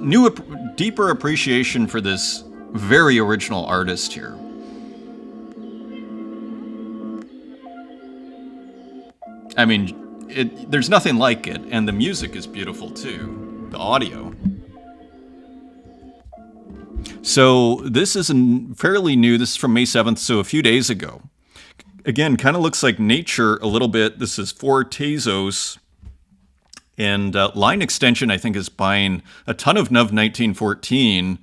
deeper appreciation for this very original artist here. I mean, there's nothing like it, and the music is beautiful too, the audio. So this is fairly new. This is from May 7th, so a few days ago. Again, kind of looks like nature a little bit. This is for Tezos. And Line Extension, I think, is buying a ton of Nuv 1914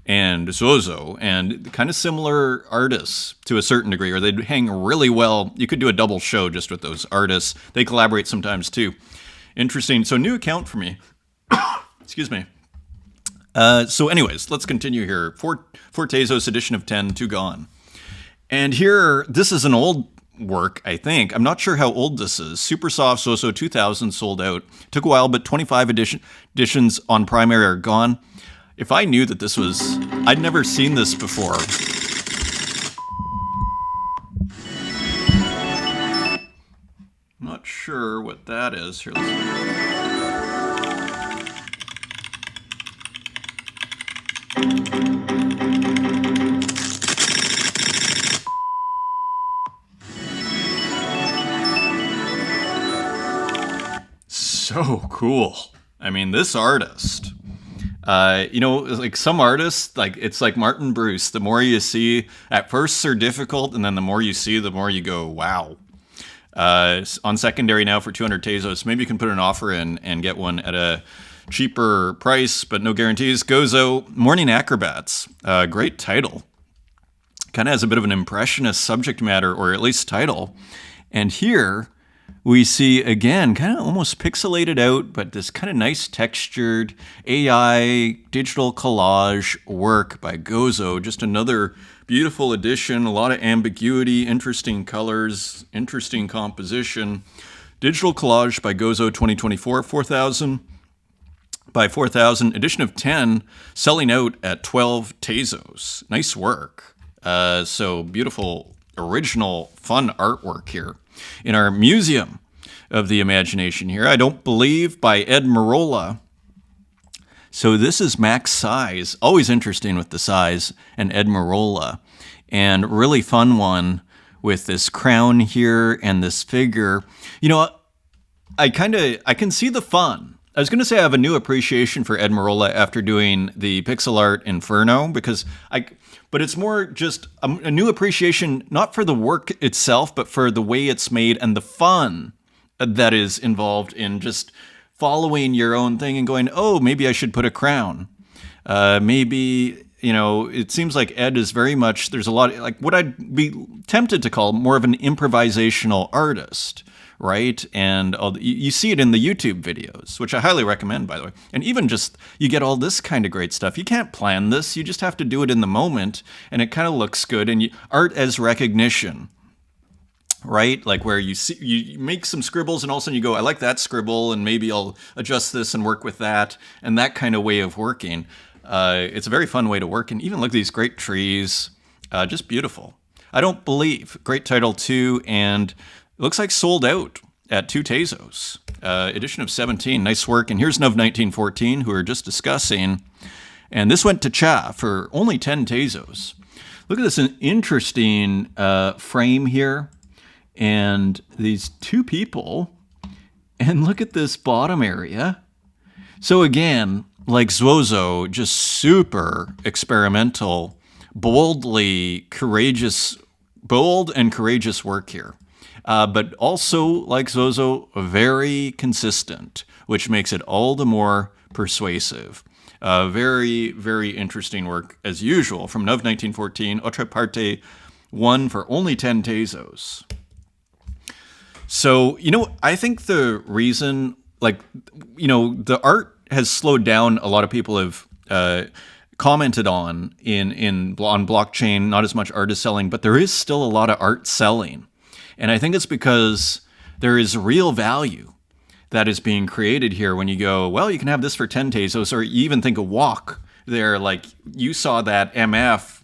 and Zozo, and kind of similar artists to a certain degree, or they'd hang really well. You could do a double show just with those artists. They collaborate sometimes too. Interesting. So new account for me. Excuse me. So anyways, let's continue here. For Tezos, edition of 10, 2 gone. And here, this is an old work, I think. I'm not sure how old this is. Super Soft Zozo 2000 sold out. Took a while, but 25 editions on primary are gone. If I knew that this was... I'd never seen this before. I'm not sure what that is. Here, so cool. I mean, this artist, like some artists, like it's like Martin Bruce. The more you see, at first they're difficult, and then the more you see, the more you go, wow. On secondary now for 200 Tezos. Maybe you can put an offer in and get one at a cheaper price, but no guarantees. Gozo, Morning Acrobats. Great title. Kind of has a bit of an impressionist subject matter, or at least title. And here we see, again, kind of almost pixelated out, but this kind of nice textured AI digital collage work by Gozo. Just another beautiful addition, a lot of ambiguity, interesting colors, interesting composition. Digital collage by Gozo 2024, 4,000 by 4,000. Edition of 10, selling out at 12 Tezos. Nice work. So beautiful, original, fun artwork here in our Museum of the Imagination here. I don't believe, by Ed Marola. So this is max size. Always interesting with the size, and Ed Marola. And really fun one with this crown here and this figure. I can see the fun. I was going to say I have a new appreciation for Ed Marola after doing the pixel art Inferno, but it's more just a new appreciation, not for the work itself, but for the way it's made and the fun that is involved in just following your own thing and going, oh, maybe I should put a crown. Maybe, it seems like Ed is very much, there's a lot, like what I'd be tempted to call more of an improvisational artist, right? And you see it in the YouTube videos, which I highly recommend, by the way. And even just, you get all this kind of great stuff. You can't plan this. You just have to do it in the moment, and it kind of looks good. And art as recognition, right? Like where you make some scribbles and all of a sudden you go, I like that scribble, and maybe I'll adjust this and work with that, and that kind of way of working. It's a very fun way to work. And even look at these great trees, just beautiful. I Don't Believe, great title too, and it looks like sold out at 2 Tezos. Edition of 17, nice work. And here's Nov 1914, who we were just discussing. And this went to Cha for only 10 Tezos. Look at this interesting frame here. And these two people. And look at this bottom area. So again, like Zuozo, just super experimental, bold and courageous work here. But also, like Zuozo, very consistent, which makes it all the more persuasive. Very, very interesting work, as usual, from Nov 1914, Autre Parte 1 for only 10 Tezos. So, I think the reason, the art has slowed down. A lot of people have commented on on blockchain, not as much art is selling, but there is still a lot of art selling. And I think it's because there is real value that is being created here when you go, well, you can have this for 10 Tezos, or you even think a walk there, like you saw that MF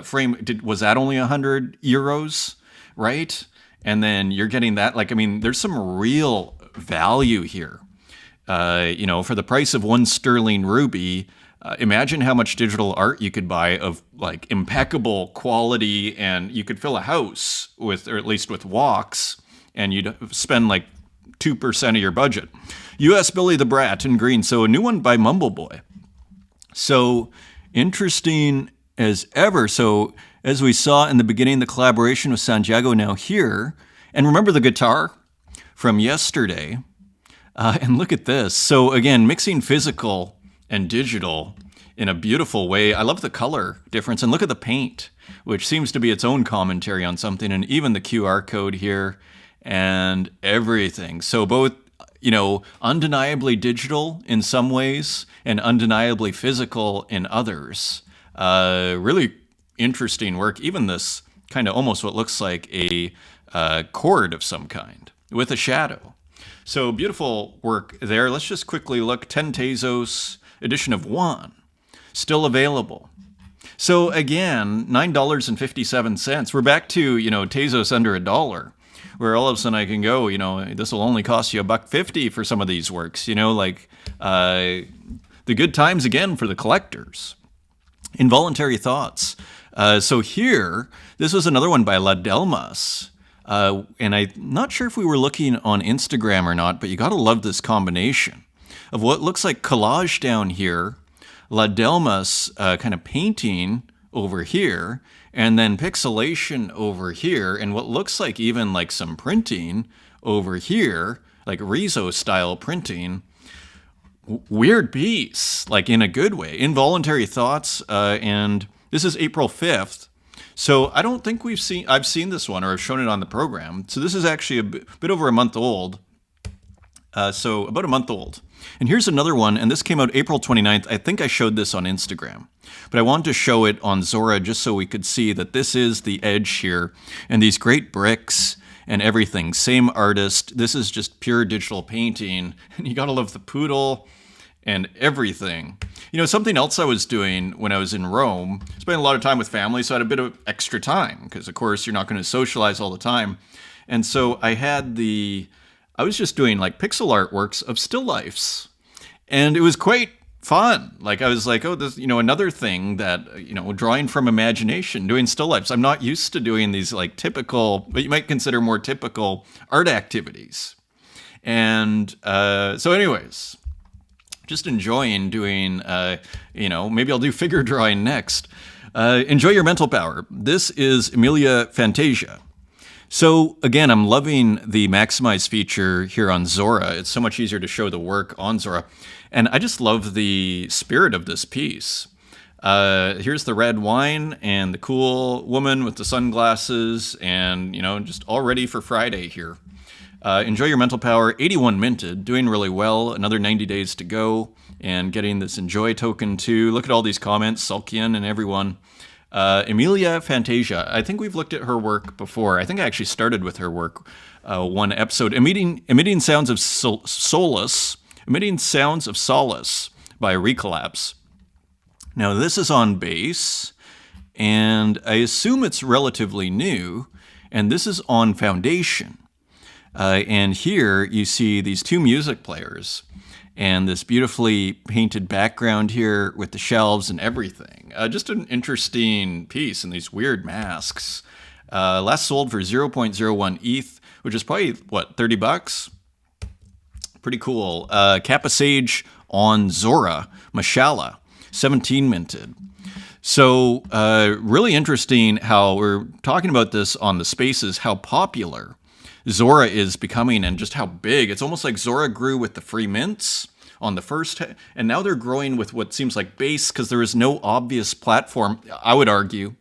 frame, was that only 100 euros, right? And then you're getting that, there's some real value here. For the price of 1 sterling ruby, imagine how much digital art you could buy of like impeccable quality, and you could fill a house with, or at least with walks, and you'd spend like 2% of your budget. US Billy the Brat in green. So a new one by Mumbleboy. So interesting as ever. So as we saw in the beginning, the collaboration with Santiago now here. And remember the guitar from yesterday. And look at this. So again, mixing physical and digital in a beautiful way. I love the color difference. And look at the paint, which seems to be its own commentary on something. And even the QR code here and everything. So both, undeniably digital in some ways and undeniably physical in others. Really interesting work. Even this kind of almost what looks like a cord of some kind with a shadow. So beautiful work there. Let's just quickly look. 10 Tezos, edition of 1, still available. So again, $9.57. We're back to, Tezos under $1, where all of a sudden I can go, this will only cost you $1.50 for some of these works, the good times again for the collectors. Involuntary Thoughts. So here, this was another one by La Delmas. And I'm not sure if we were looking on Instagram or not, but you got to love this combination of what looks like collage down here, La Delmas kind of painting over here, and then pixelation over here, and what looks like even like some printing over here, like Rizzo style printing. Weird piece, like in a good way. Involuntary Thoughts, and this is April 5th. So I don't think I've seen this one or I've shown it on the program. So this is actually a bit over a month old. So about a month old. And here's another one, and this came out April 29th. I think I showed this on Instagram. But I wanted to show it on Zora just so we could see that this is the edge here. And these great bricks and everything. Same artist. This is just pure digital painting. And you gotta love the poodle and everything. Something else I was doing when I was in Rome, spent a lot of time with family, so I had a bit of extra time, because of course you're not going to socialize all the time. And so I was just doing like pixel artworks of still lifes. And it was quite fun. Like I was like, oh, this, another thing that, drawing from imagination, doing still lifes. I'm not used to doing these like typical, what you might consider more typical art activities. And so anyways, just enjoying doing, maybe I'll do figure drawing next. Enjoy Your Mental Power. This is Emilia Fantasia. So again, I'm loving the maximize feature here on Zora. It's so much easier to show the work on Zora. And I just love the spirit of this piece. Here's the red wine and the cool woman with the sunglasses and, just all ready for Friday here. Enjoy your mental power. 81 minted, doing really well. Another 90 days to go and getting this enjoy token too. Look at all these comments, Sulkian and everyone. Emilia Fantasia. I think we've looked at her work before. I think I actually started with her work one episode. Emitting Sounds of Solace. Emitting Sounds of Solace by Recollapse. Now this is on bass, and I assume it's relatively new, and this is on Foundation. And here you see these two music players and this beautifully painted background here with the shelves and everything. Just an interesting piece and these weird masks. Last sold for 0.01 ETH, which is probably, $30? Pretty cool. Kappa Sage on Zora, Mashallah, 17 minted. So really interesting how we're talking about this on the spaces, how popular Zora is becoming and just how big. It's almost like Zora grew with the free mints on the first, and now they're growing with what seems like base because there is no obvious platform, I would argue,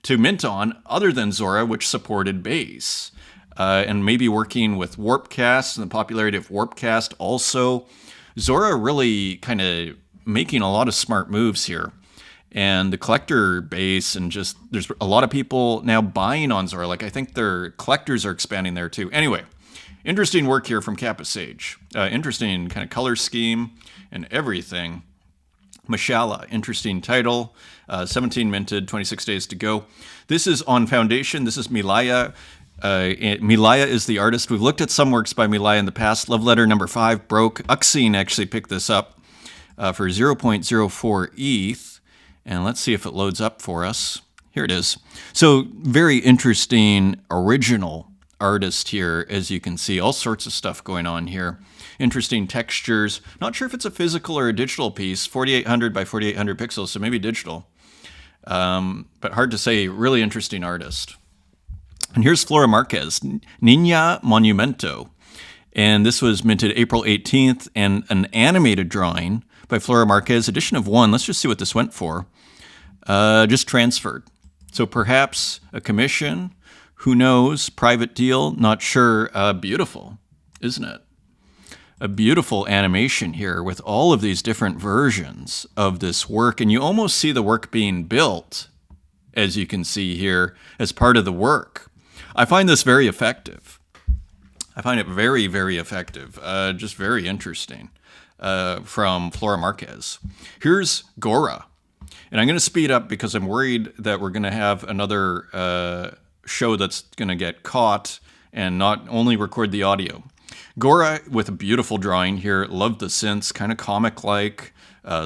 to mint on other than Zora, which supported base. And maybe working with Warpcast and the popularity of Warpcast also. Zora really kind of making a lot of smart moves here. And the collector base and just there's a lot of people now buying on Zora. Like I think their collectors are expanding there too. Anyway, interesting work here from Kappa Sage. Interesting kind of color scheme and everything. Mashallah, interesting title. 17 minted, 26 days to go. This is on Foundation. This is Milaya. Milaya is the artist. We've looked at some works by Milaya in the past. Love Letter number 5 broke. Uxine actually picked this up for 0.04 ETH. And let's see if it loads up for us. Here it is. So very interesting, original artist here, as you can see. All sorts of stuff going on here. Interesting textures. Not sure if it's a physical or a digital piece. 4800 by 4800 pixels, so maybe digital. But hard to say. Really interesting artist. And here's Flora Marquez, Niña Monumento. And this was minted April 18th, and an animated drawing by Flora Marquez, edition of 1. Let's just see what this went for. Just transferred. So perhaps a commission, who knows, private deal, not sure. Beautiful, isn't it? A beautiful animation here with all of these different versions of this work, and you almost see the work being built, as you can see here, as part of the work. I find this very effective. I find it very, very effective. Just very interesting. From Flora Marquez. Here's Gora. And I'm going to speed up because I'm worried that we're going to have another show that's going to get caught and not only record the audio. Gora with a beautiful drawing here. Love the synths, kind of comic-like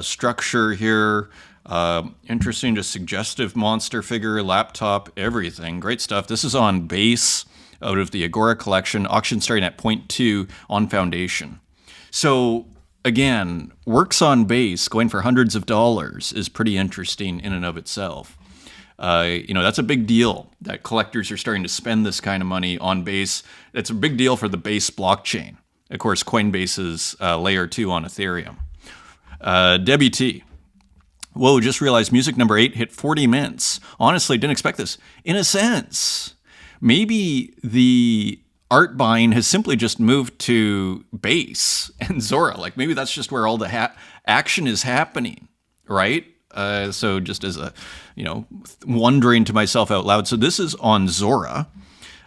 structure here. Interesting, just suggestive monster figure, laptop, everything. Great stuff. This is on base out of the Agora collection. Auction starting at 0.2 on Foundation. So again, works on base going for hundreds of dollars is pretty interesting in and of itself. That's a big deal that collectors are starting to spend this kind of money on base. It's a big deal for the base blockchain. Of course, Coinbase's layer 2 on Ethereum. Debbie T. Whoa, just realized music number 8 hit 40 mints. Honestly, didn't expect this. In a sense, maybe the art buying has simply just moved to base and Zora. Like maybe that's just where all the action is happening, right? So just as a, wondering to myself out loud. So this is on Zora.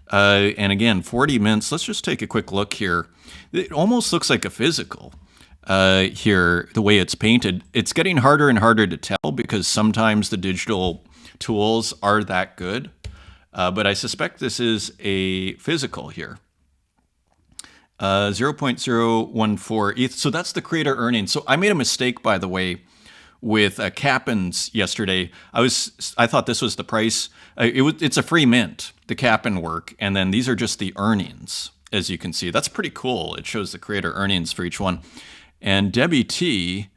And again, 40 mints. Let's just take a quick look here. It almost looks like a physical here, the way it's painted. It's getting harder and harder to tell because sometimes the digital tools are that good. But I suspect this is a physical here. 0.014 ETH. So that's the creator earnings. So I made a mistake, by the way, with Kappin's yesterday. I thought this was the price. It's a free mint, the Kappin work. And then these are just the earnings, as you can see. That's pretty cool. It shows the creator earnings for each one. And Debbie T,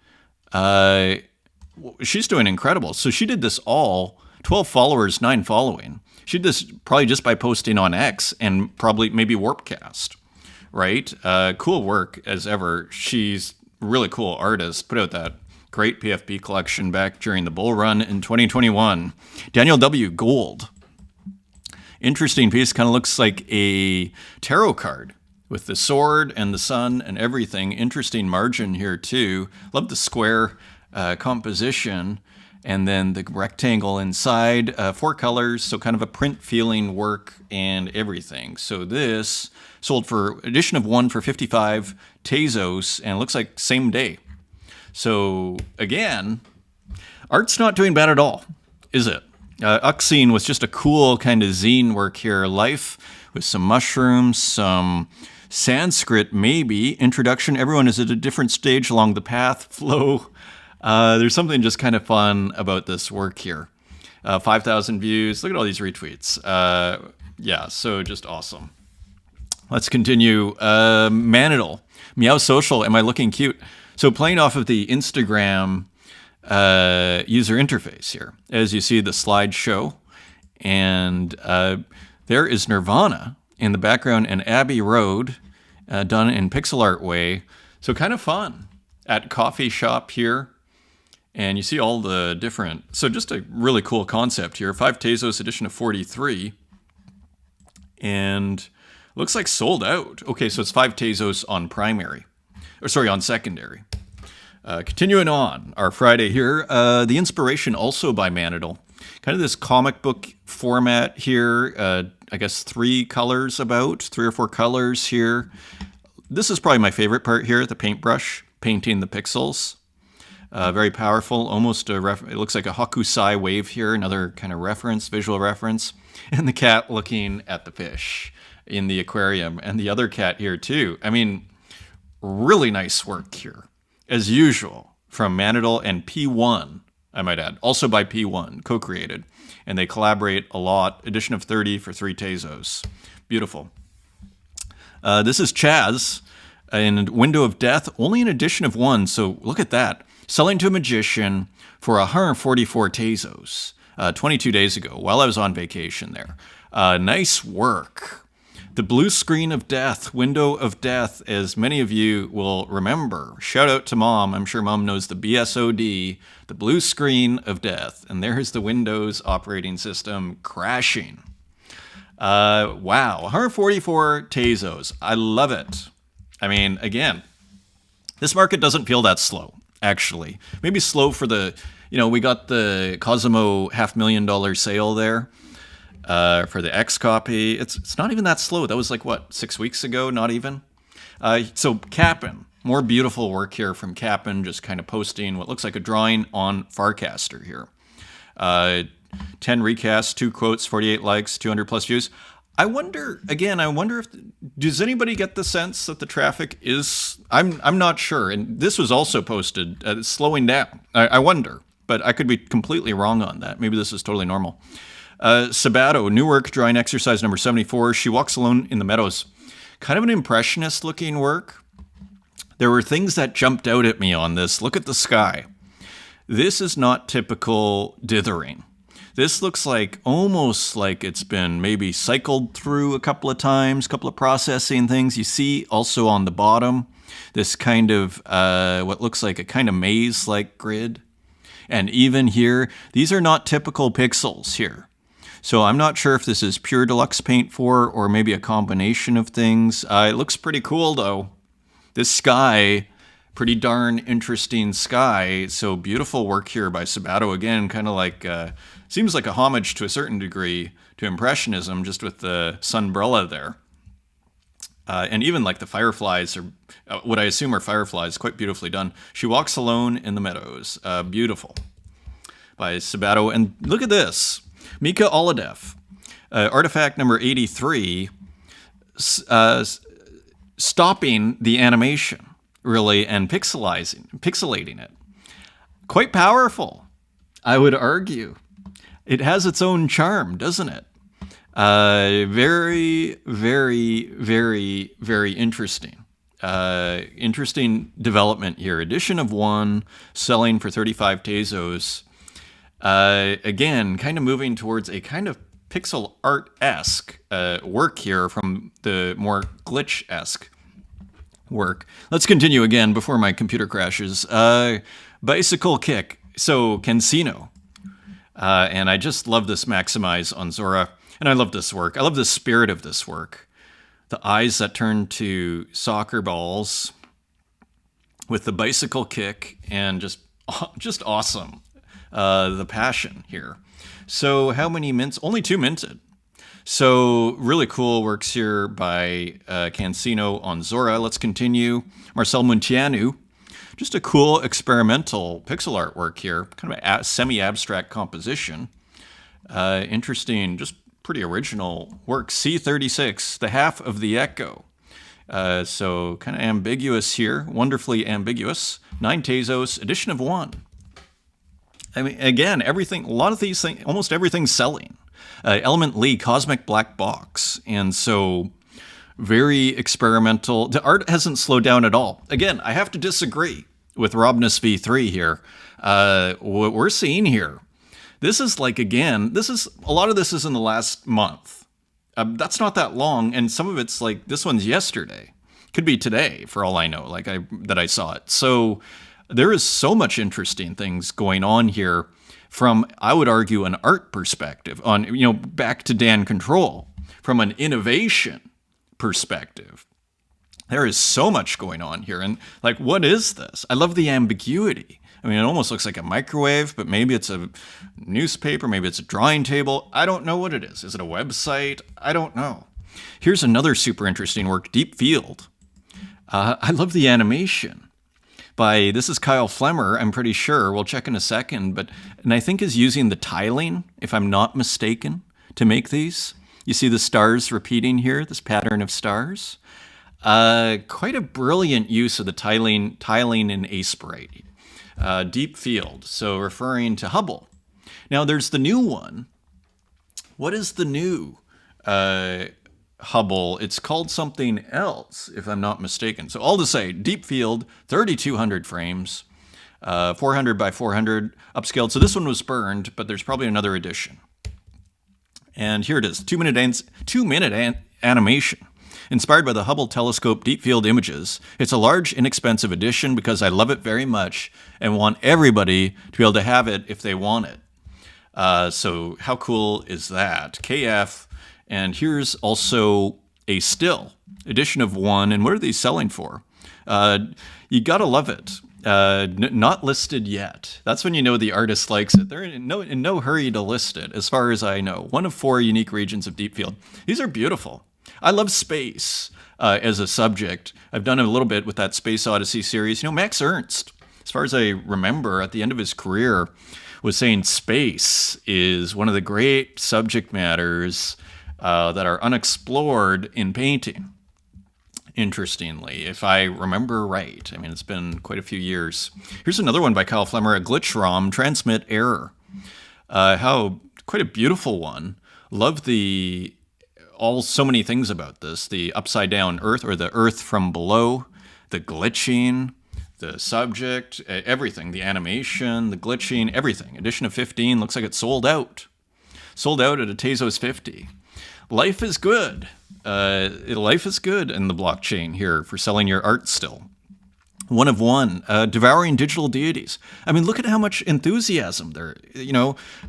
she's doing incredible. So she did this all 12 followers, 9 following. She did this probably just by posting on X and probably maybe Warpcast, right? Cool work as ever. She's a really cool artist. Put out that great PFP collection back during the bull run in 2021. Daniel W. Gold. Interesting piece. Kind of looks like a tarot card with the sword and the sun and everything. Interesting margin here too. Love the square composition. And then the rectangle inside, 4 colors, so kind of a print feeling work and everything. So this sold for edition of 1 for 55 Tezos, and it looks like same day. So again, art's not doing bad at all, is it? Uxine was just a cool kind of zine work here. Life with some mushrooms, some Sanskrit maybe. Introduction, everyone is at a different stage along the path, flow. There's something just kind of fun about this work here. 5,000 views. Look at all these retweets. Yeah, so just awesome. Let's continue. Manidal. Meow Social. Am I looking cute? So playing off of the Instagram user interface here. As you see the slideshow. And there is Nirvana in the background and Abbey Road done in pixel art way. So kind of fun. At coffee shop here. And you see all the different, so just a really cool concept here. 5 Tezos edition of 43. And looks like sold out. Okay, so it's 5 Tezos on primary. Or sorry, on secondary. Continuing on our Friday here. The inspiration also by Manidal. Kind of this comic book format here. I guess 3 colors about, 3 or 4 colors here. This is probably my favorite part here, the paintbrush, painting the pixels. Very powerful, almost it looks like a Hokusai wave here, another kind of reference, visual reference. And the cat looking at the fish in the aquarium, and the other cat here too. I mean, really nice work here, as usual, from Manidal and P1, I might add, also by P1, co-created. And they collaborate a lot, edition of 30 for 3 Tezos. Beautiful. This is Chaz in Window of Death, only an edition of 1, so look at that. Selling to a magician for 144 Tezos 22 days ago while I was on vacation there. Nice work. The blue screen of death, Window of Death, as many of you will remember. Shout out to Mom. I'm sure Mom knows the BSOD, the blue screen of death. And there's the Windows operating system crashing. Wow, 144 Tezos. I love it. I mean, again, this market doesn't feel that slow. Actually, maybe slow for the, we got the Cosmo $500,000 sale there for the X copy. It's not even that slow. That was like, what, 6 weeks ago? Not even. So Cap'n, more beautiful work here from Cap'n, just kind of posting what looks like a drawing on Farcaster here. 10 recasts, 2 quotes, 48 likes, 200 plus views. I wonder if, does anybody get the sense that the traffic is, I'm not sure. And this was also posted, slowing down. I wonder, but I could be completely wrong on that. Maybe this is totally normal. Sabato, new work, drawing exercise number 74. She walks alone in the meadows. Kind of an impressionist looking work. There were things that jumped out at me on this. Look at the sky. This is not typical dithering. This looks like almost like it's been maybe cycled through a couple of times, a couple of processing things. You see also on the bottom, this kind of what looks like a kind of maze-like grid. And even here, these are not typical pixels here. So I'm not sure if this is pure Deluxe Paint 4 or maybe a combination of things. It looks pretty cool though. This sky, pretty darn interesting sky. So beautiful work here by Sabato. Again, kind of like, seems like a homage to a certain degree to Impressionism, just with the sunbrella there. And even like the fireflies, or what I assume are fireflies, quite beautifully done. She walks alone in the meadows. Beautiful. By Sabato. And look at this. Mika Oladev. Artifact number 83. Stopping the animation, really, and pixelating it. Quite powerful, I would argue. It has its own charm, doesn't it? Very, very, very, very interesting. Interesting development here. Edition of 1, selling for 35 Tezos. Again, kind of moving towards a kind of pixel art-esque work here from the more glitch-esque work. Let's continue again before my computer crashes. Bicycle kick. So, Cancino. And I just love this maximize on Zora. And I love this work. I love the spirit of this work. The eyes that turn to soccer balls with the bicycle kick and just awesome. The passion here. So how many mints? Only 2 minted. So really cool works here by Cancino on Zora. Let's continue. Marcel Munteanu. Just a cool experimental pixel art work here. Kind of a semi-abstract composition. Interesting, just pretty original work. C36, the half of the echo. So kind of ambiguous here. Wonderfully ambiguous. 9 Tezos, edition of 1. I mean, again, everything, a lot of these things, almost everything's selling. Element Lee, Cosmic Black Box. And so, very experimental. The art hasn't slowed down at all. Again, I have to disagree with Robness V3 here. What we're seeing here, this is like, again, a lot of this is in the last month. That's not that long, and some of it's like, this one's yesterday. Could be today, for all I know, that I saw it. So, there is so much interesting things going on here from, I would argue, an art perspective on, back to Dan Control, from an innovation perspective. There is so much going on here. And like, what is this? I love the ambiguity. I mean, it almost looks like a microwave, but maybe it's a newspaper, maybe it's a drawing table. I don't know what it is. Is it a website? I don't know. Here's another super interesting work, Deep Field. I love the animation. This is Kyle Flemmer, I'm pretty sure. We'll check in a second, and I think is using the tiling, if I'm not mistaken, to make these. You see the stars repeating here, this pattern of stars. Quite a brilliant use of the tiling in Aspirate. Deep Field, so referring to Hubble. Now there's the new one. What is the new Hubble? It's called something else, if I'm not mistaken. So all to say, Deep Field, 3,200 frames, 400 by 400 upscaled. So this one was burned, but there's probably another edition. And here it is, 2-minute animation. Inspired by the Hubble telescope Deep Field images. It's a large, inexpensive edition because I love it very much and want everybody to be able to have it if they want it. So how cool is that? KF. And here's also a still, edition of 1. And what are these selling for? You gotta love it. Not listed yet. That's when you know the artist likes it. They're in no hurry to list it, as far as I know. 1 of 4 unique regions of Deep Field. These are beautiful. I love space as a subject. I've done a little bit with that Space Odyssey series. Max Ernst, as far as I remember, at the end of his career, was saying space is one of the great subject matters that are unexplored in painting. Interestingly, if I remember right. I mean, it's been quite a few years. Here's another one by Kyle Flemmer, a glitch ROM, transmit error. Quite a beautiful one. Love so many things about this. The upside down earth, or the earth from below, the glitching, the subject, everything, the animation, the glitching, everything. Edition of 15, looks like it's sold out. Sold out at a Tezos 50. Life is good. Life is good in the blockchain here for selling your art still. 1 of 1, devouring digital deities. I mean, look at how much enthusiasm there.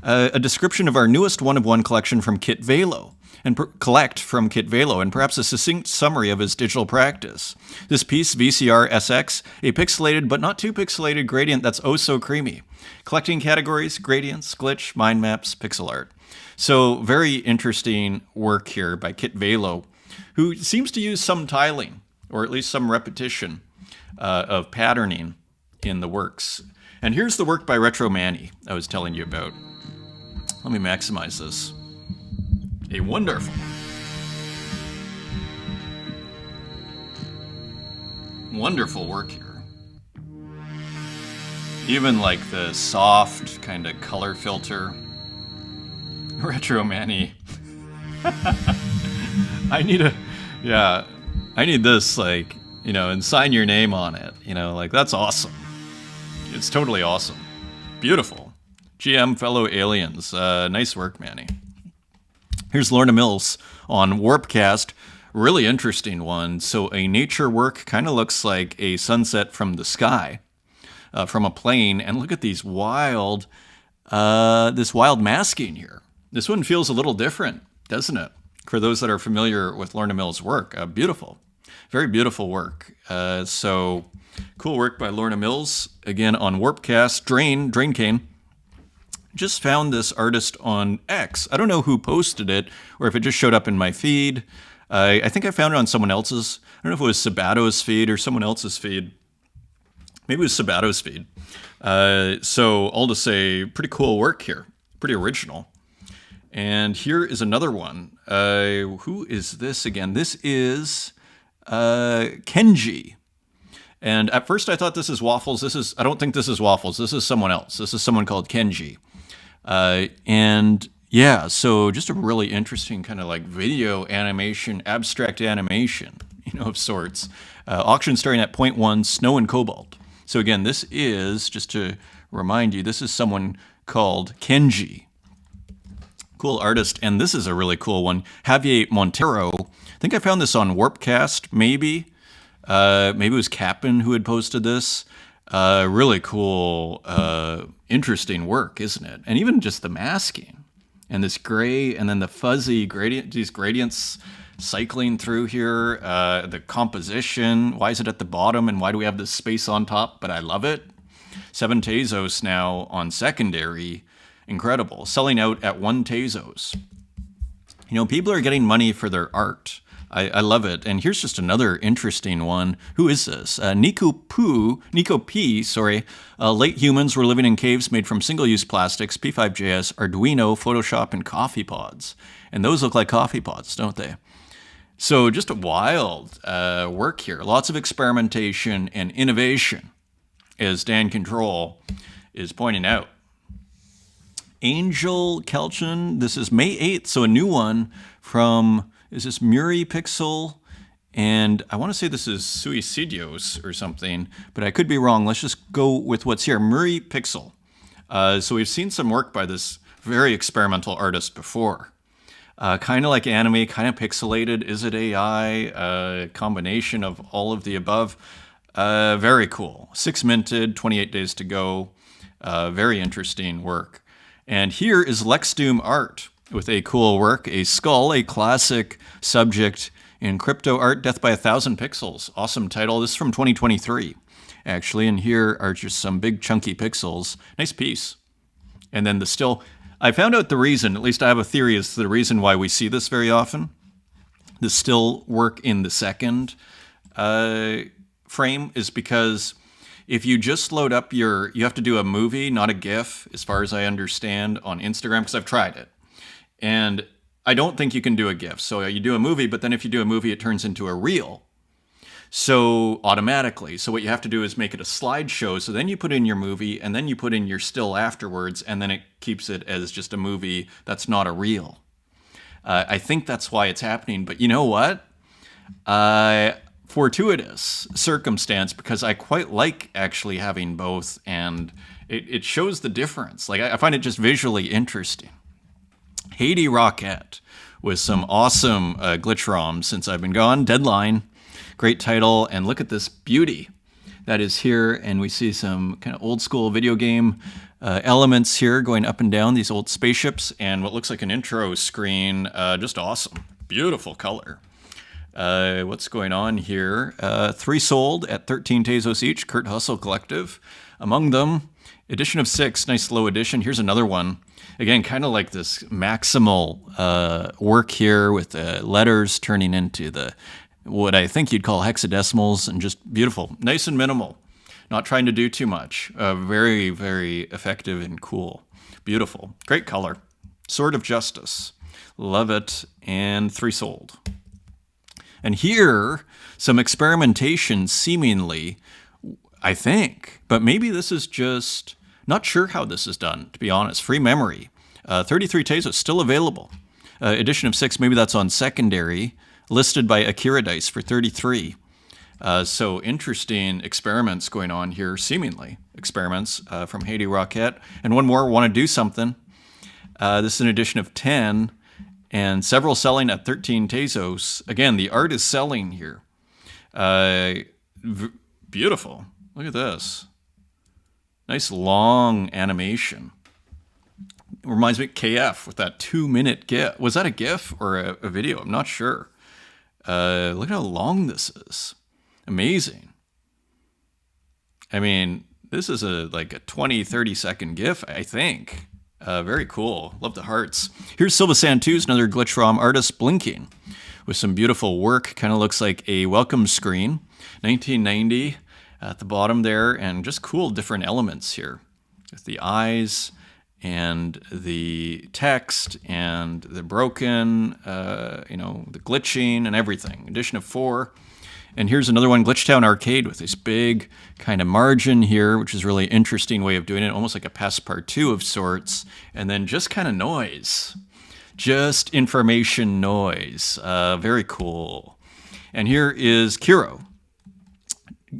A description of our newest 1 of 1 collection from Kit Velo, and perhaps a succinct summary of his digital practice. This piece, VCR SX, a pixelated but not too pixelated gradient that's oh so creamy. Collecting categories, gradients, glitch, mind maps, pixel art. So very interesting work here by Kit Velo, who seems to use some tiling, or at least some repetition of patterning in the works. And here's the work by Retro Manny I was telling you about. Let me maximize this. A wonderful work here. Even like the soft kind of color filter. Retro Manny. I need this, and sign your name on it. That's awesome. It's totally awesome. Beautiful. GM fellow aliens. Nice work, Manny. Here's Lorna Mills on Warpcast. Really interesting one. So a nature work kind of looks like a sunset from the sky, from a plane. And look at these wild, this wild masking here. This one feels a little different, doesn't it? For those that are familiar with Lorna Mills' work, beautiful, very beautiful work. So cool work by Lorna Mills. Again on Warpcast. Drain Cane. Just found this artist on X. I don't know who posted it or if it just showed up in my feed. I think I found it on someone else's. I don't know if it was Sabato's feed or someone else's feed. Maybe it was Sabato's feed. So all to say, pretty cool work here. Pretty original. And here is another one. Who is this again? This is Kenji. And at first I thought this is Waffles. I don't think this is Waffles. This is someone else. This is someone called Kenji. And yeah, so just a really interesting kind of like video animation, abstract animation, of sorts. Auction starting at 0.1, Snow and Cobalt. So again, this is, just to remind you, this is someone called Kenji. Cool artist. And this is a really cool one. Javier Montero. I think I found this on Warpcast, maybe. Maybe it was Cap'n who had posted this. Really cool, interesting work, isn't it? And even just the masking and this gray and then the fuzzy gradient, these gradients cycling through here, the composition, why is it at the bottom and why do we have this space on top? But I love it. 7 Tezos now on secondary. Incredible. Selling out at 1 Tezos. People are getting money for their art. I love it. And here's just another interesting one. Who is this? Nico P, late humans were living in caves made from single-use plastics, P5JS, Arduino, Photoshop, and coffee pods. And those look like coffee pods, don't they? So just a wild work here. Lots of experimentation and innovation, as Dan Control is pointing out. Angel Kelchin, this is May 8th, so a new one from... Is this Muri Pixel? And I want to say this is Suicidios or something, but I could be wrong. Let's just go with what's here. Muri Pixel. So we've seen some work by this very experimental artist before. Kind of like anime, kind of pixelated. Is it AI? Combination of all of the above. Very cool. 6 minted, 28 days to go. Very interesting work. And here is Lexdoom Art with a cool work, a skull, a classic subject in crypto art, Death by 1,000 Pixels. Awesome title. This is from 2023, actually. And here are just some big chunky pixels. Nice piece. And then the still, I found out the reason, at least I have a theory as to the reason why we see this very often. The still work in the second frame is because if you just load up you have to do a movie, not a GIF, as far as I understand, on Instagram, because I've tried it. And I don't think you can do a GIF. So you do a movie, but then if you do a movie, it turns into a reel. So automatically. So what you have to do is make it a slideshow. So then you put in your movie, and then you put in your still afterwards, and then it keeps it as just a movie that's not a reel. I think that's why it's happening. But you know what? Fortuitous circumstance, because I quite like actually having both, and it shows the difference. Like I find it just visually interesting. Haiti Rocket with some awesome glitch ROMs since I've been gone. Deadline, great title, and look at this beauty that is here, and we see some kind of old school video game elements here going up and down, these old spaceships, and what looks like an intro screen. Just awesome. Beautiful color. What's going on here? 3 sold at 13 Tezos each, Kurt Hustle Collective. Among them, edition of 6, nice low edition. Here's another one. Again, kind of like this maximal work here with the letters turning into what I think you'd call hexadecimals, and just beautiful. Nice and minimal. Not trying to do too much. Very, very effective and cool. Beautiful. Great color. Sword of Justice. Love it. And 3 sold. And here, some experimentation seemingly, I think, but maybe this is just... Not sure how this is done, to be honest. Free memory. 33 Tezos, still available. Edition of 6, maybe that's on secondary. Listed by Akira Dice for 33. So interesting experiments going on here, seemingly experiments from Haiti Rocket. And one more, Want to Do Something. This is an edition of 10 and several selling at 13 Tezos. Again, the art is selling here. Beautiful. Look at this. Nice long animation. Reminds me of KF with that 2-minute GIF. Was that a GIF or a video? I'm not sure. Look how long this is. Amazing. I mean, this is like a 20, 30-second GIF, I think. Very cool. Love the hearts. Here's Silva Santus, another Glitch ROM artist, blinking with some beautiful work. Kind of looks like a welcome screen. 1990 at the bottom there, and just cool different elements here with the eyes and the text and the broken, the glitching and everything. Edition of 4. And here's another one, Glitchtown Arcade, with this big kind of margin here, which is a really interesting way of doing it, almost like a passepartout of sorts. And then just kind of noise, just information noise. Very cool. And here is Kiro.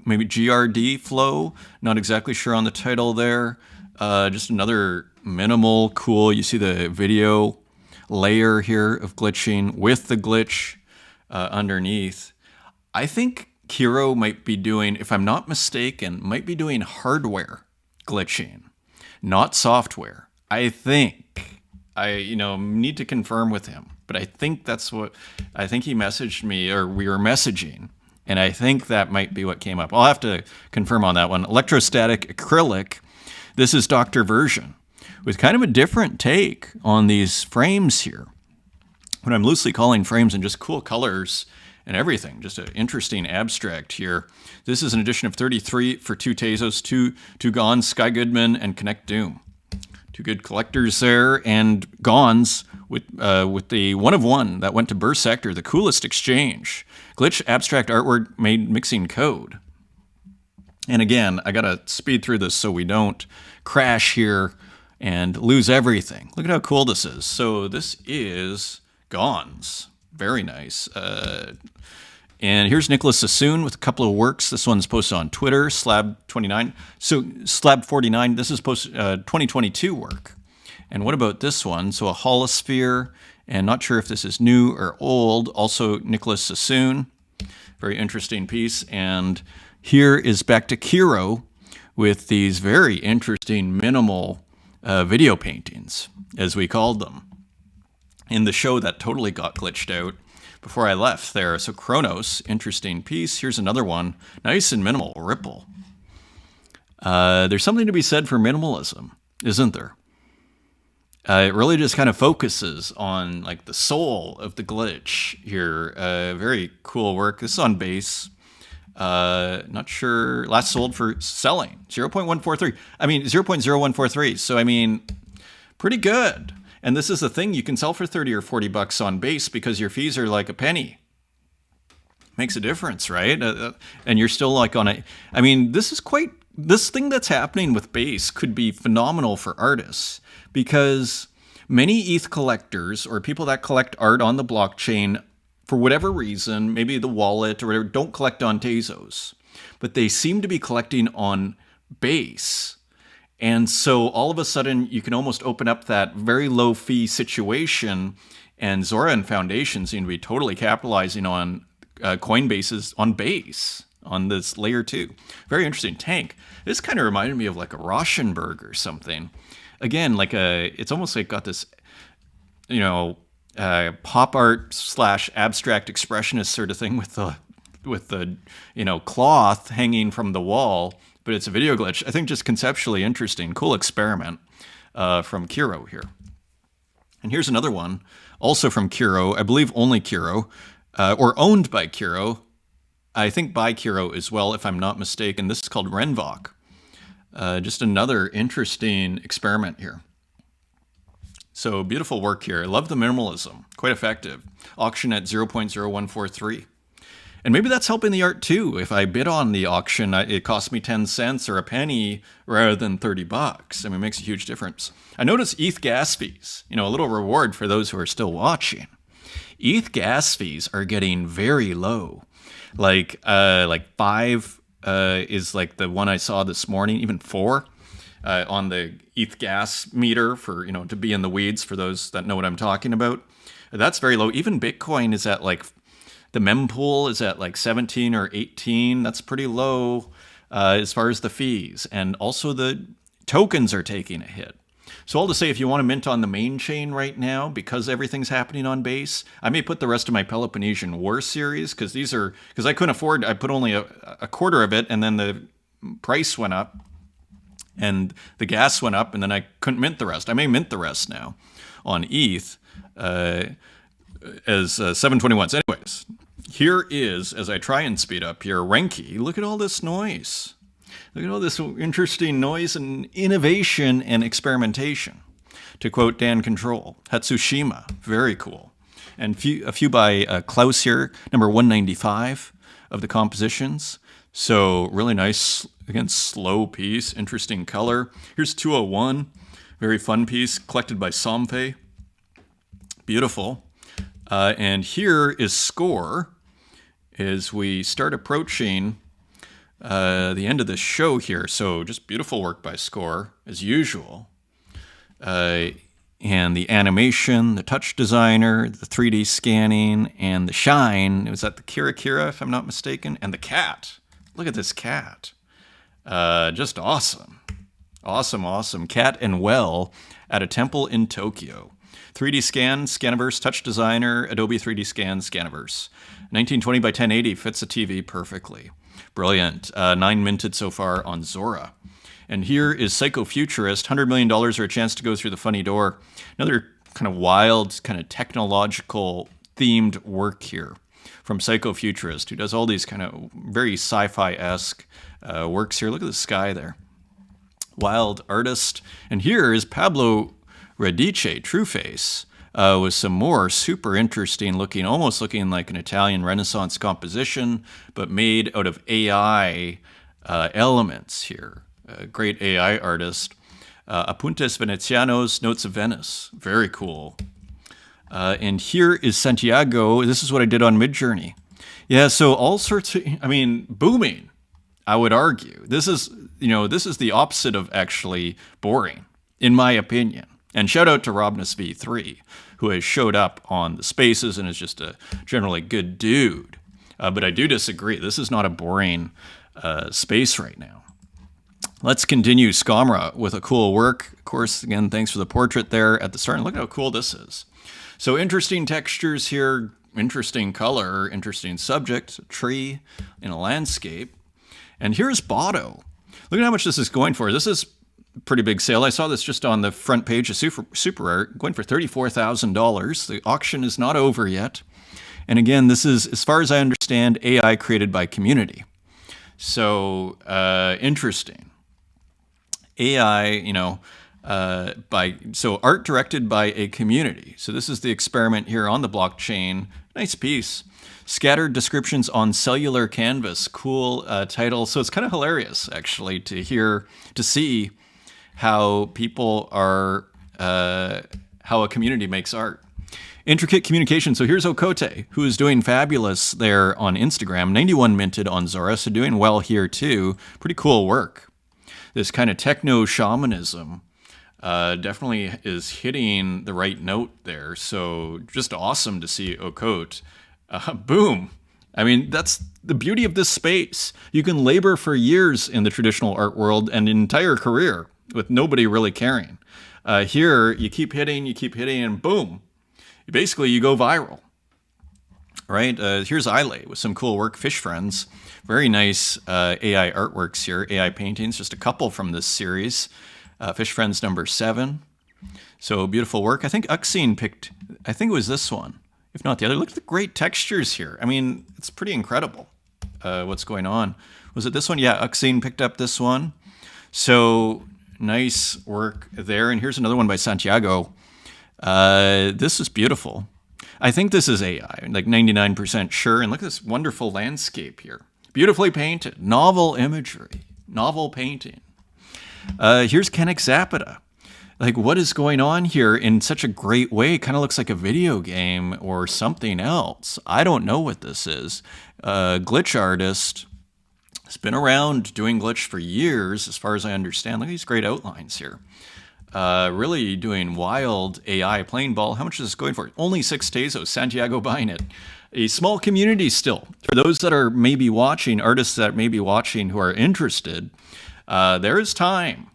Maybe GRD flow, not exactly sure on the title there. Just another minimal, cool, you see the video layer here of glitching with the glitch underneath. I think Kiro might be doing, if I'm not mistaken, might be doing hardware glitching, not software. I think. I need to confirm with him, but I think that's what, I think he messaged me, or we were messaging, and I think that might be what came up. I'll have to confirm on that one. Electrostatic acrylic. This is Dr. Version with kind of a different take on these frames here. What I'm loosely calling frames and just cool colors and everything. Just an interesting abstract here. This is an edition of 33 for 2 Tezos, 2 Gons, Sky Goodman, and Connect Doom. 2 good collectors there, and Gons with the 1 of 1 that went to Burr Sector, the coolest exchange. Glitch abstract artwork made mixing code. And again, I gotta speed through this so we don't crash here and lose everything. Look at how cool this is. So this is Gons. Very nice. And here's Nicholas Sassoon with a couple of works. This one's posted on Twitter, Slab29. So Slab49, this is posted 2022 work. And what about this one? So a holosphere, and not sure if this is new or old. Also Nicholas Sassoon. Very interesting piece. And here is back to Kiro with these very interesting minimal video paintings, as we called them, in the show that totally got glitched out before I left there. So Kronos, interesting piece. Here's another one, nice and minimal, Ripple. There's something to be said for minimalism, isn't there? It really just kind of focuses on like the soul of the glitch here. Very cool work. This is on base. Not sure. Last sold for selling 0.143. I mean 0.0143. So I mean, pretty good. And this is the thing, you can sell for 30 or 40 bucks on base because your fees are like a penny. Makes a difference, right? And you're still like on a, I mean, this thing that's happening with base could be phenomenal for artists, because many ETH collectors or people that collect art on the blockchain, for whatever reason, maybe the wallet or whatever, don't collect on Tezos, but they seem to be collecting on base. And so all of a sudden, you can almost open up that very low fee situation, and Zora and Foundation seem to be totally capitalizing on Coinbase's on base on this layer 2. Very interesting tank. This kind of reminded me of like a Rauschenberg or something. Again, like it's almost like got this, pop art / abstract expressionist sort of thing with the cloth hanging from the wall. But it's a video glitch. I think just conceptually interesting. Cool experiment from Kiro here. And here's another one, also from Kiro. I believe only Kiro, or owned by Kiro. I think by Kiro as well, if I'm not mistaken. This is called Renvok. Just another interesting experiment here. So beautiful work here. I love the minimalism. Quite effective. Auction at 0.0143. And maybe that's helping the art too. If I bid on the auction, it costs me 10 cents or a penny rather than 30 bucks. I mean, it makes a huge difference. I notice ETH gas fees, a little reward for those who are still watching. ETH gas fees are getting very low. Like 5 is like the one I saw this morning, even 4 on the ETH gas meter for, to be in the weeds for those that know what I'm talking about. That's very low. Even Bitcoin is at like, the mempool is at like 17 or 18. That's pretty low as far as the fees. And also the tokens are taking a hit. So all to say, if you want to mint on the main chain right now, because everything's happening on Base, I may put the rest of my Peloponnesian War series, because I couldn't afford, I put only a quarter of it, and then the price went up, and the gas went up, and then I couldn't mint the rest. I may mint the rest now on ETH as 721s. Anyways, here is, as I try and speed up here, Renki. Look at all this noise. Look at all this interesting noise and innovation and experimentation. To quote Dan Control, Hatsushima, very cool. And a few by Klaus here, number 195 of the compositions. So really nice, again, slow piece, interesting color. Here's 201, very fun piece, collected by Somfe. Beautiful. And here is Score, as we start approaching the end of the show here. So just beautiful work by Score, as usual. And the animation, the touch designer, the 3D scanning, and the shine. Was that the Kira, if I'm not mistaken? And the cat. Look at this cat. Just awesome. Awesome. Cat and Well at a temple in Tokyo. 3D scan, Scaniverse, touch designer, Adobe 3D scan, Scaniverse. 1920 by 1080 fits a TV perfectly. Brilliant. 9 minted so far on Zora. And here is Psychofuturist, $100 million or a chance to go through the funny door. Another kind of wild, kind of technological themed work here from Psychofuturist, who does all these kind of very sci-fi-esque works here. Look at the sky there. Wild artist. And here is Pablo Radice, Trueface, with some more super interesting looking, almost looking like an Italian Renaissance composition, but made out of AI elements here. A great AI artist. Apuntes Venezianos, Notes of Venice. Very cool. And here is Santiago. This is what I did on Midjourney. Yeah, so all sorts of, booming, I would argue. This is the opposite of actually boring, in my opinion. And shout out to Robness V3, who has showed up on the spaces and is just a generally good dude. But I do disagree. This is not a boring space right now. Let's continue Skamra with a cool work. Of course, again, thanks for the portrait there at the start. And look at how cool this is. So interesting textures here, interesting color, interesting subject, a tree in a landscape. And here's Botto. Look at how much this is going for. This is a pretty big sale. I saw this just on the front page of Super Rare, going for $34,000. The auction is not over yet. And again, this is, as far as I understand, AI created by community. So interesting. AI, so art directed by a community. So this is the experiment here on the blockchain. Nice piece. Scattered descriptions on cellular canvas. Cool title. So it's kind of hilarious, actually, to see how people are, how a community makes art. Intricate communication. So here's Okote, who is doing fabulous there on Instagram. 91 minted on Zora, so doing well here too. Pretty cool work. This kind of techno shamanism definitely is hitting the right note there. So just awesome to see Okote. Boom. That's the beauty of this space. You can labor for years in the traditional art world and an entire career with nobody really caring. Here, you keep hitting, and boom. Basically, you go viral. Right? Here's Ile with some cool work, Fish Friends. Very nice AI artworks here, AI paintings, just a couple from this series. Fish Friends number 7. So beautiful work. I think Uxine picked, I think it was this one, if not the other. Look at the great textures here. It's pretty incredible what's going on. Was it this one? Yeah, Uxine picked up this one. So nice work there. And here's another one by Santiago. This is beautiful. I think this is AI, like 99% sure. And look at this wonderful landscape here. Beautifully painted, novel imagery, novel painting. Here's Kenix Zapata. Like, what is going on here in such a great way? It kind of looks like a video game or something else. I don't know what this is. Glitch artist has been around doing glitch for years, as far as I understand. Look at these great outlines here. Really doing wild AI playing ball. How much is this going for? Only 6 Tezos. Santiago buying it. A small community still. For those that are maybe watching, artists that may be watching who are interested, there is time.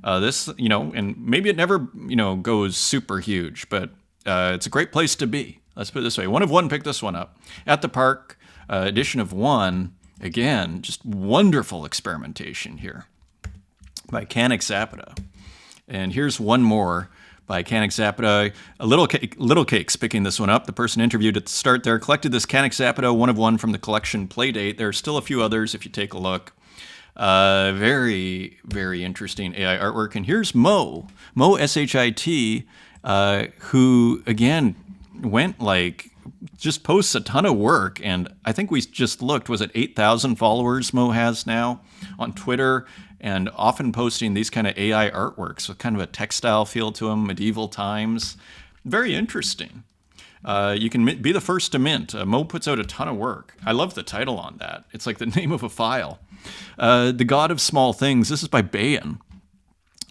This, and maybe it never, goes super huge, but it's a great place to be. Let's put it this way. One of one picked this one up. At the Park, edition of 1. Again, just wonderful experimentation here by Canik Zapata. And here's one more by Canik Zapata. Little Cakes picking this one up. The person interviewed at the start there collected this Canik Zapata one of one from the collection Playdate. There are still a few others if you take a look. Very, very interesting AI artwork. And here's Mo SHIT, who again went just posts a ton of work. And I think we just looked, was it 8,000 followers Mo has now on Twitter, and often posting these kind of AI artworks with kind of a textile feel to them, medieval times. Very interesting. You can be the first to mint. Mo puts out a ton of work. I love the title on that. It's like the name of a file. The God of Small Things. This is by Bayan.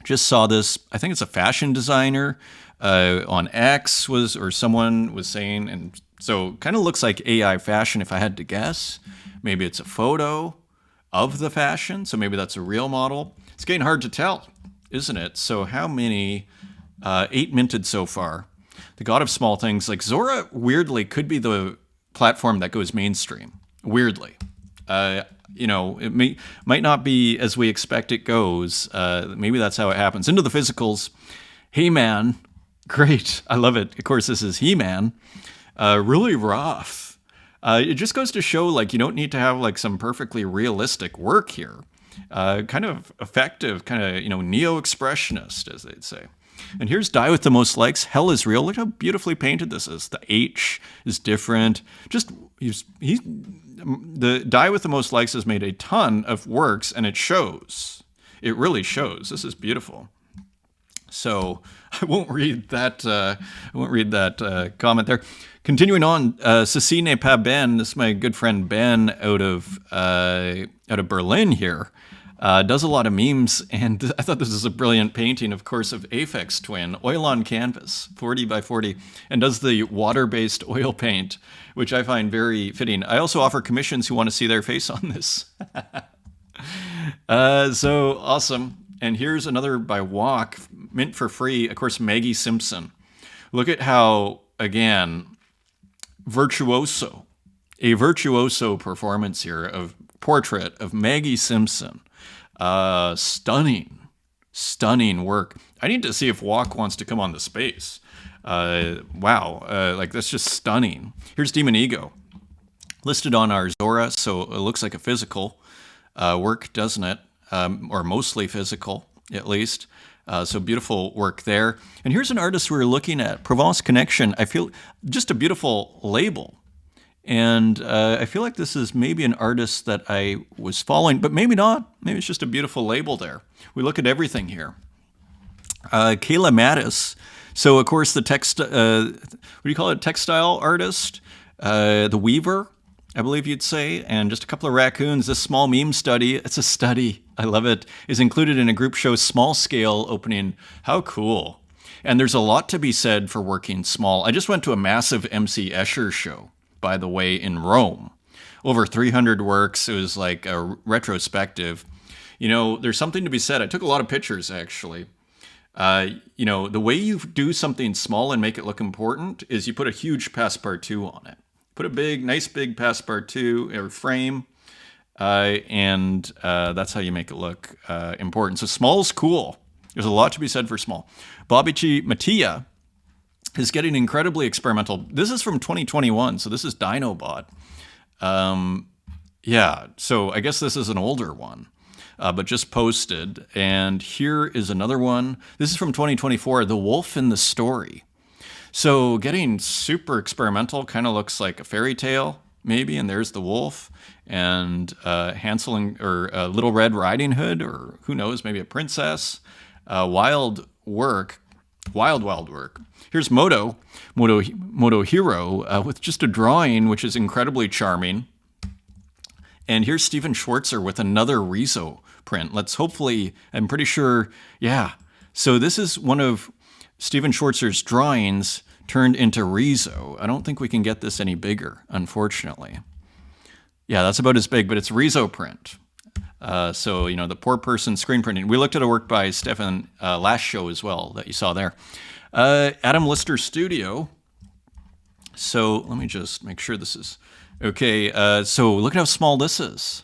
Just saw this. I think it's a fashion designer on X or someone was saying, and so kind of looks like AI fashion if I had to guess. Maybe it's a photo of the fashion, so maybe that's a real model. It's getting hard to tell, isn't it? So how many? 8 minted so far. The God of Small Things, like Zora, weirdly could be the platform that goes mainstream. Weirdly, it might not be as we expect it goes. Maybe that's how it happens. Into the physicals. He-Man, great, I love it. Of course, this is He-Man. Really rough. It just goes to show, you don't need to have some perfectly realistic work here. Kind of effective, kind of neo-expressionist, as they'd say. And here's Die with the Most Likes. Hell is Real. Look how beautifully painted this is. The H is different. The Die with the Most Likes has made a ton of works, and it shows. It really shows. This is beautiful. So I won't read that. Comment there. Continuing on, Ceci n'est pas Ben. This is my good friend Ben out of Berlin here. Does a lot of memes, and I thought this was a brilliant painting, of course, of Aphex Twin, oil on canvas, 40 by 40, and does the water-based oil paint, which I find very fitting. I also offer commissions who want to see their face on this. So awesome. And here's another by Walk, mint for free, of course, Maggie Simpson. Look at how, again, a virtuoso performance here of portrait of Maggie Simpson. Stunning work. I need to see if Walk wants to come on the space. Wow, that's just stunning. Here's Demon Ego, listed on our Zora, so it looks like a physical work, doesn't it? Or mostly physical, at least. So beautiful work there. And here's an artist we were looking at, Provence Connection. I feel just a beautiful label. And I feel like this is maybe an artist that I was following, but maybe not. Maybe it's just a beautiful label there. We look at everything here. Kayla Mattis. So, of course, the what do you call it? Textile artist, the weaver, I believe you'd say, and just a couple of raccoons. This small meme study, it's a study, I love it, is included in a group show Small Scale opening. How cool. And there's a lot to be said for working small. I just went to a massive MC Escher show, by the way, in Rome. Over 300 works. It was like a retrospective. There's something to be said. I took a lot of pictures, actually. The way you do something small and make it look important is you put a huge passepartout on it. Put a nice big passepartout or frame, and that's how you make it look important. So small's cool. There's a lot to be said for small. Bobici Mattia is getting incredibly experimental. This is from 2021, so this is Dinobot. So I guess this is an older one, but just posted. And here is another one. This is from 2024, The Wolf in the Story. So getting super experimental, kind of looks like a fairy tale, maybe, and there's the wolf, and Hansel or Little Red Riding Hood, or who knows, maybe a princess. Wild work. Wild work. Here's Moto Hero with just a drawing, which is incredibly charming. And here's Steven Schwartzer with another Riso print. Let's hopefully, I'm pretty sure, yeah. So this is one of Steven Schwartzer's drawings turned into Riso. I don't think we can get this any bigger, unfortunately. Yeah, that's about as big, but it's Riso print. So, you know, the poor person screen printing. We looked at a work by Stefan last show as well that you saw there. Adam Lister Studio. So let me just make sure this is okay. So look at how small this is.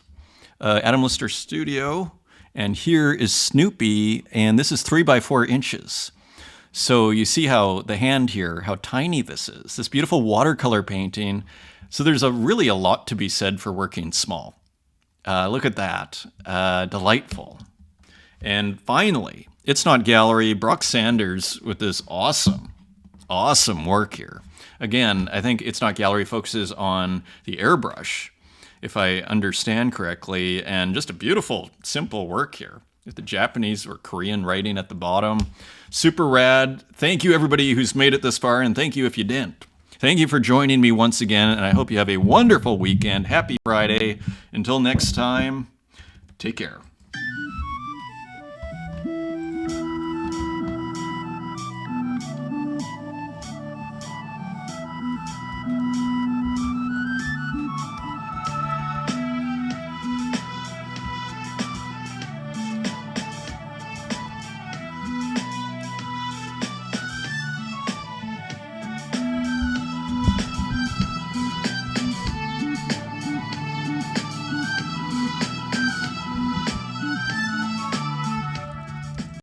Adam Lister Studio. And here is Snoopy. And this is 3 by 4 inches. So you see how the hand here, how tiny this is. This beautiful watercolor painting. So there's really a lot to be said for working small. Look at that. Delightful. And finally, It's Not Gallery, Brock Sanders with this awesome work here. Again, I think It's Not Gallery focuses on the airbrush, if I understand correctly, and just a beautiful, simple work here. With the Japanese or Korean writing at the bottom. Super rad. Thank you, everybody who's made it this far, and thank you if you didn't. Thank you for joining me once again, and I hope you have a wonderful weekend. Happy Friday. Until next time, take care.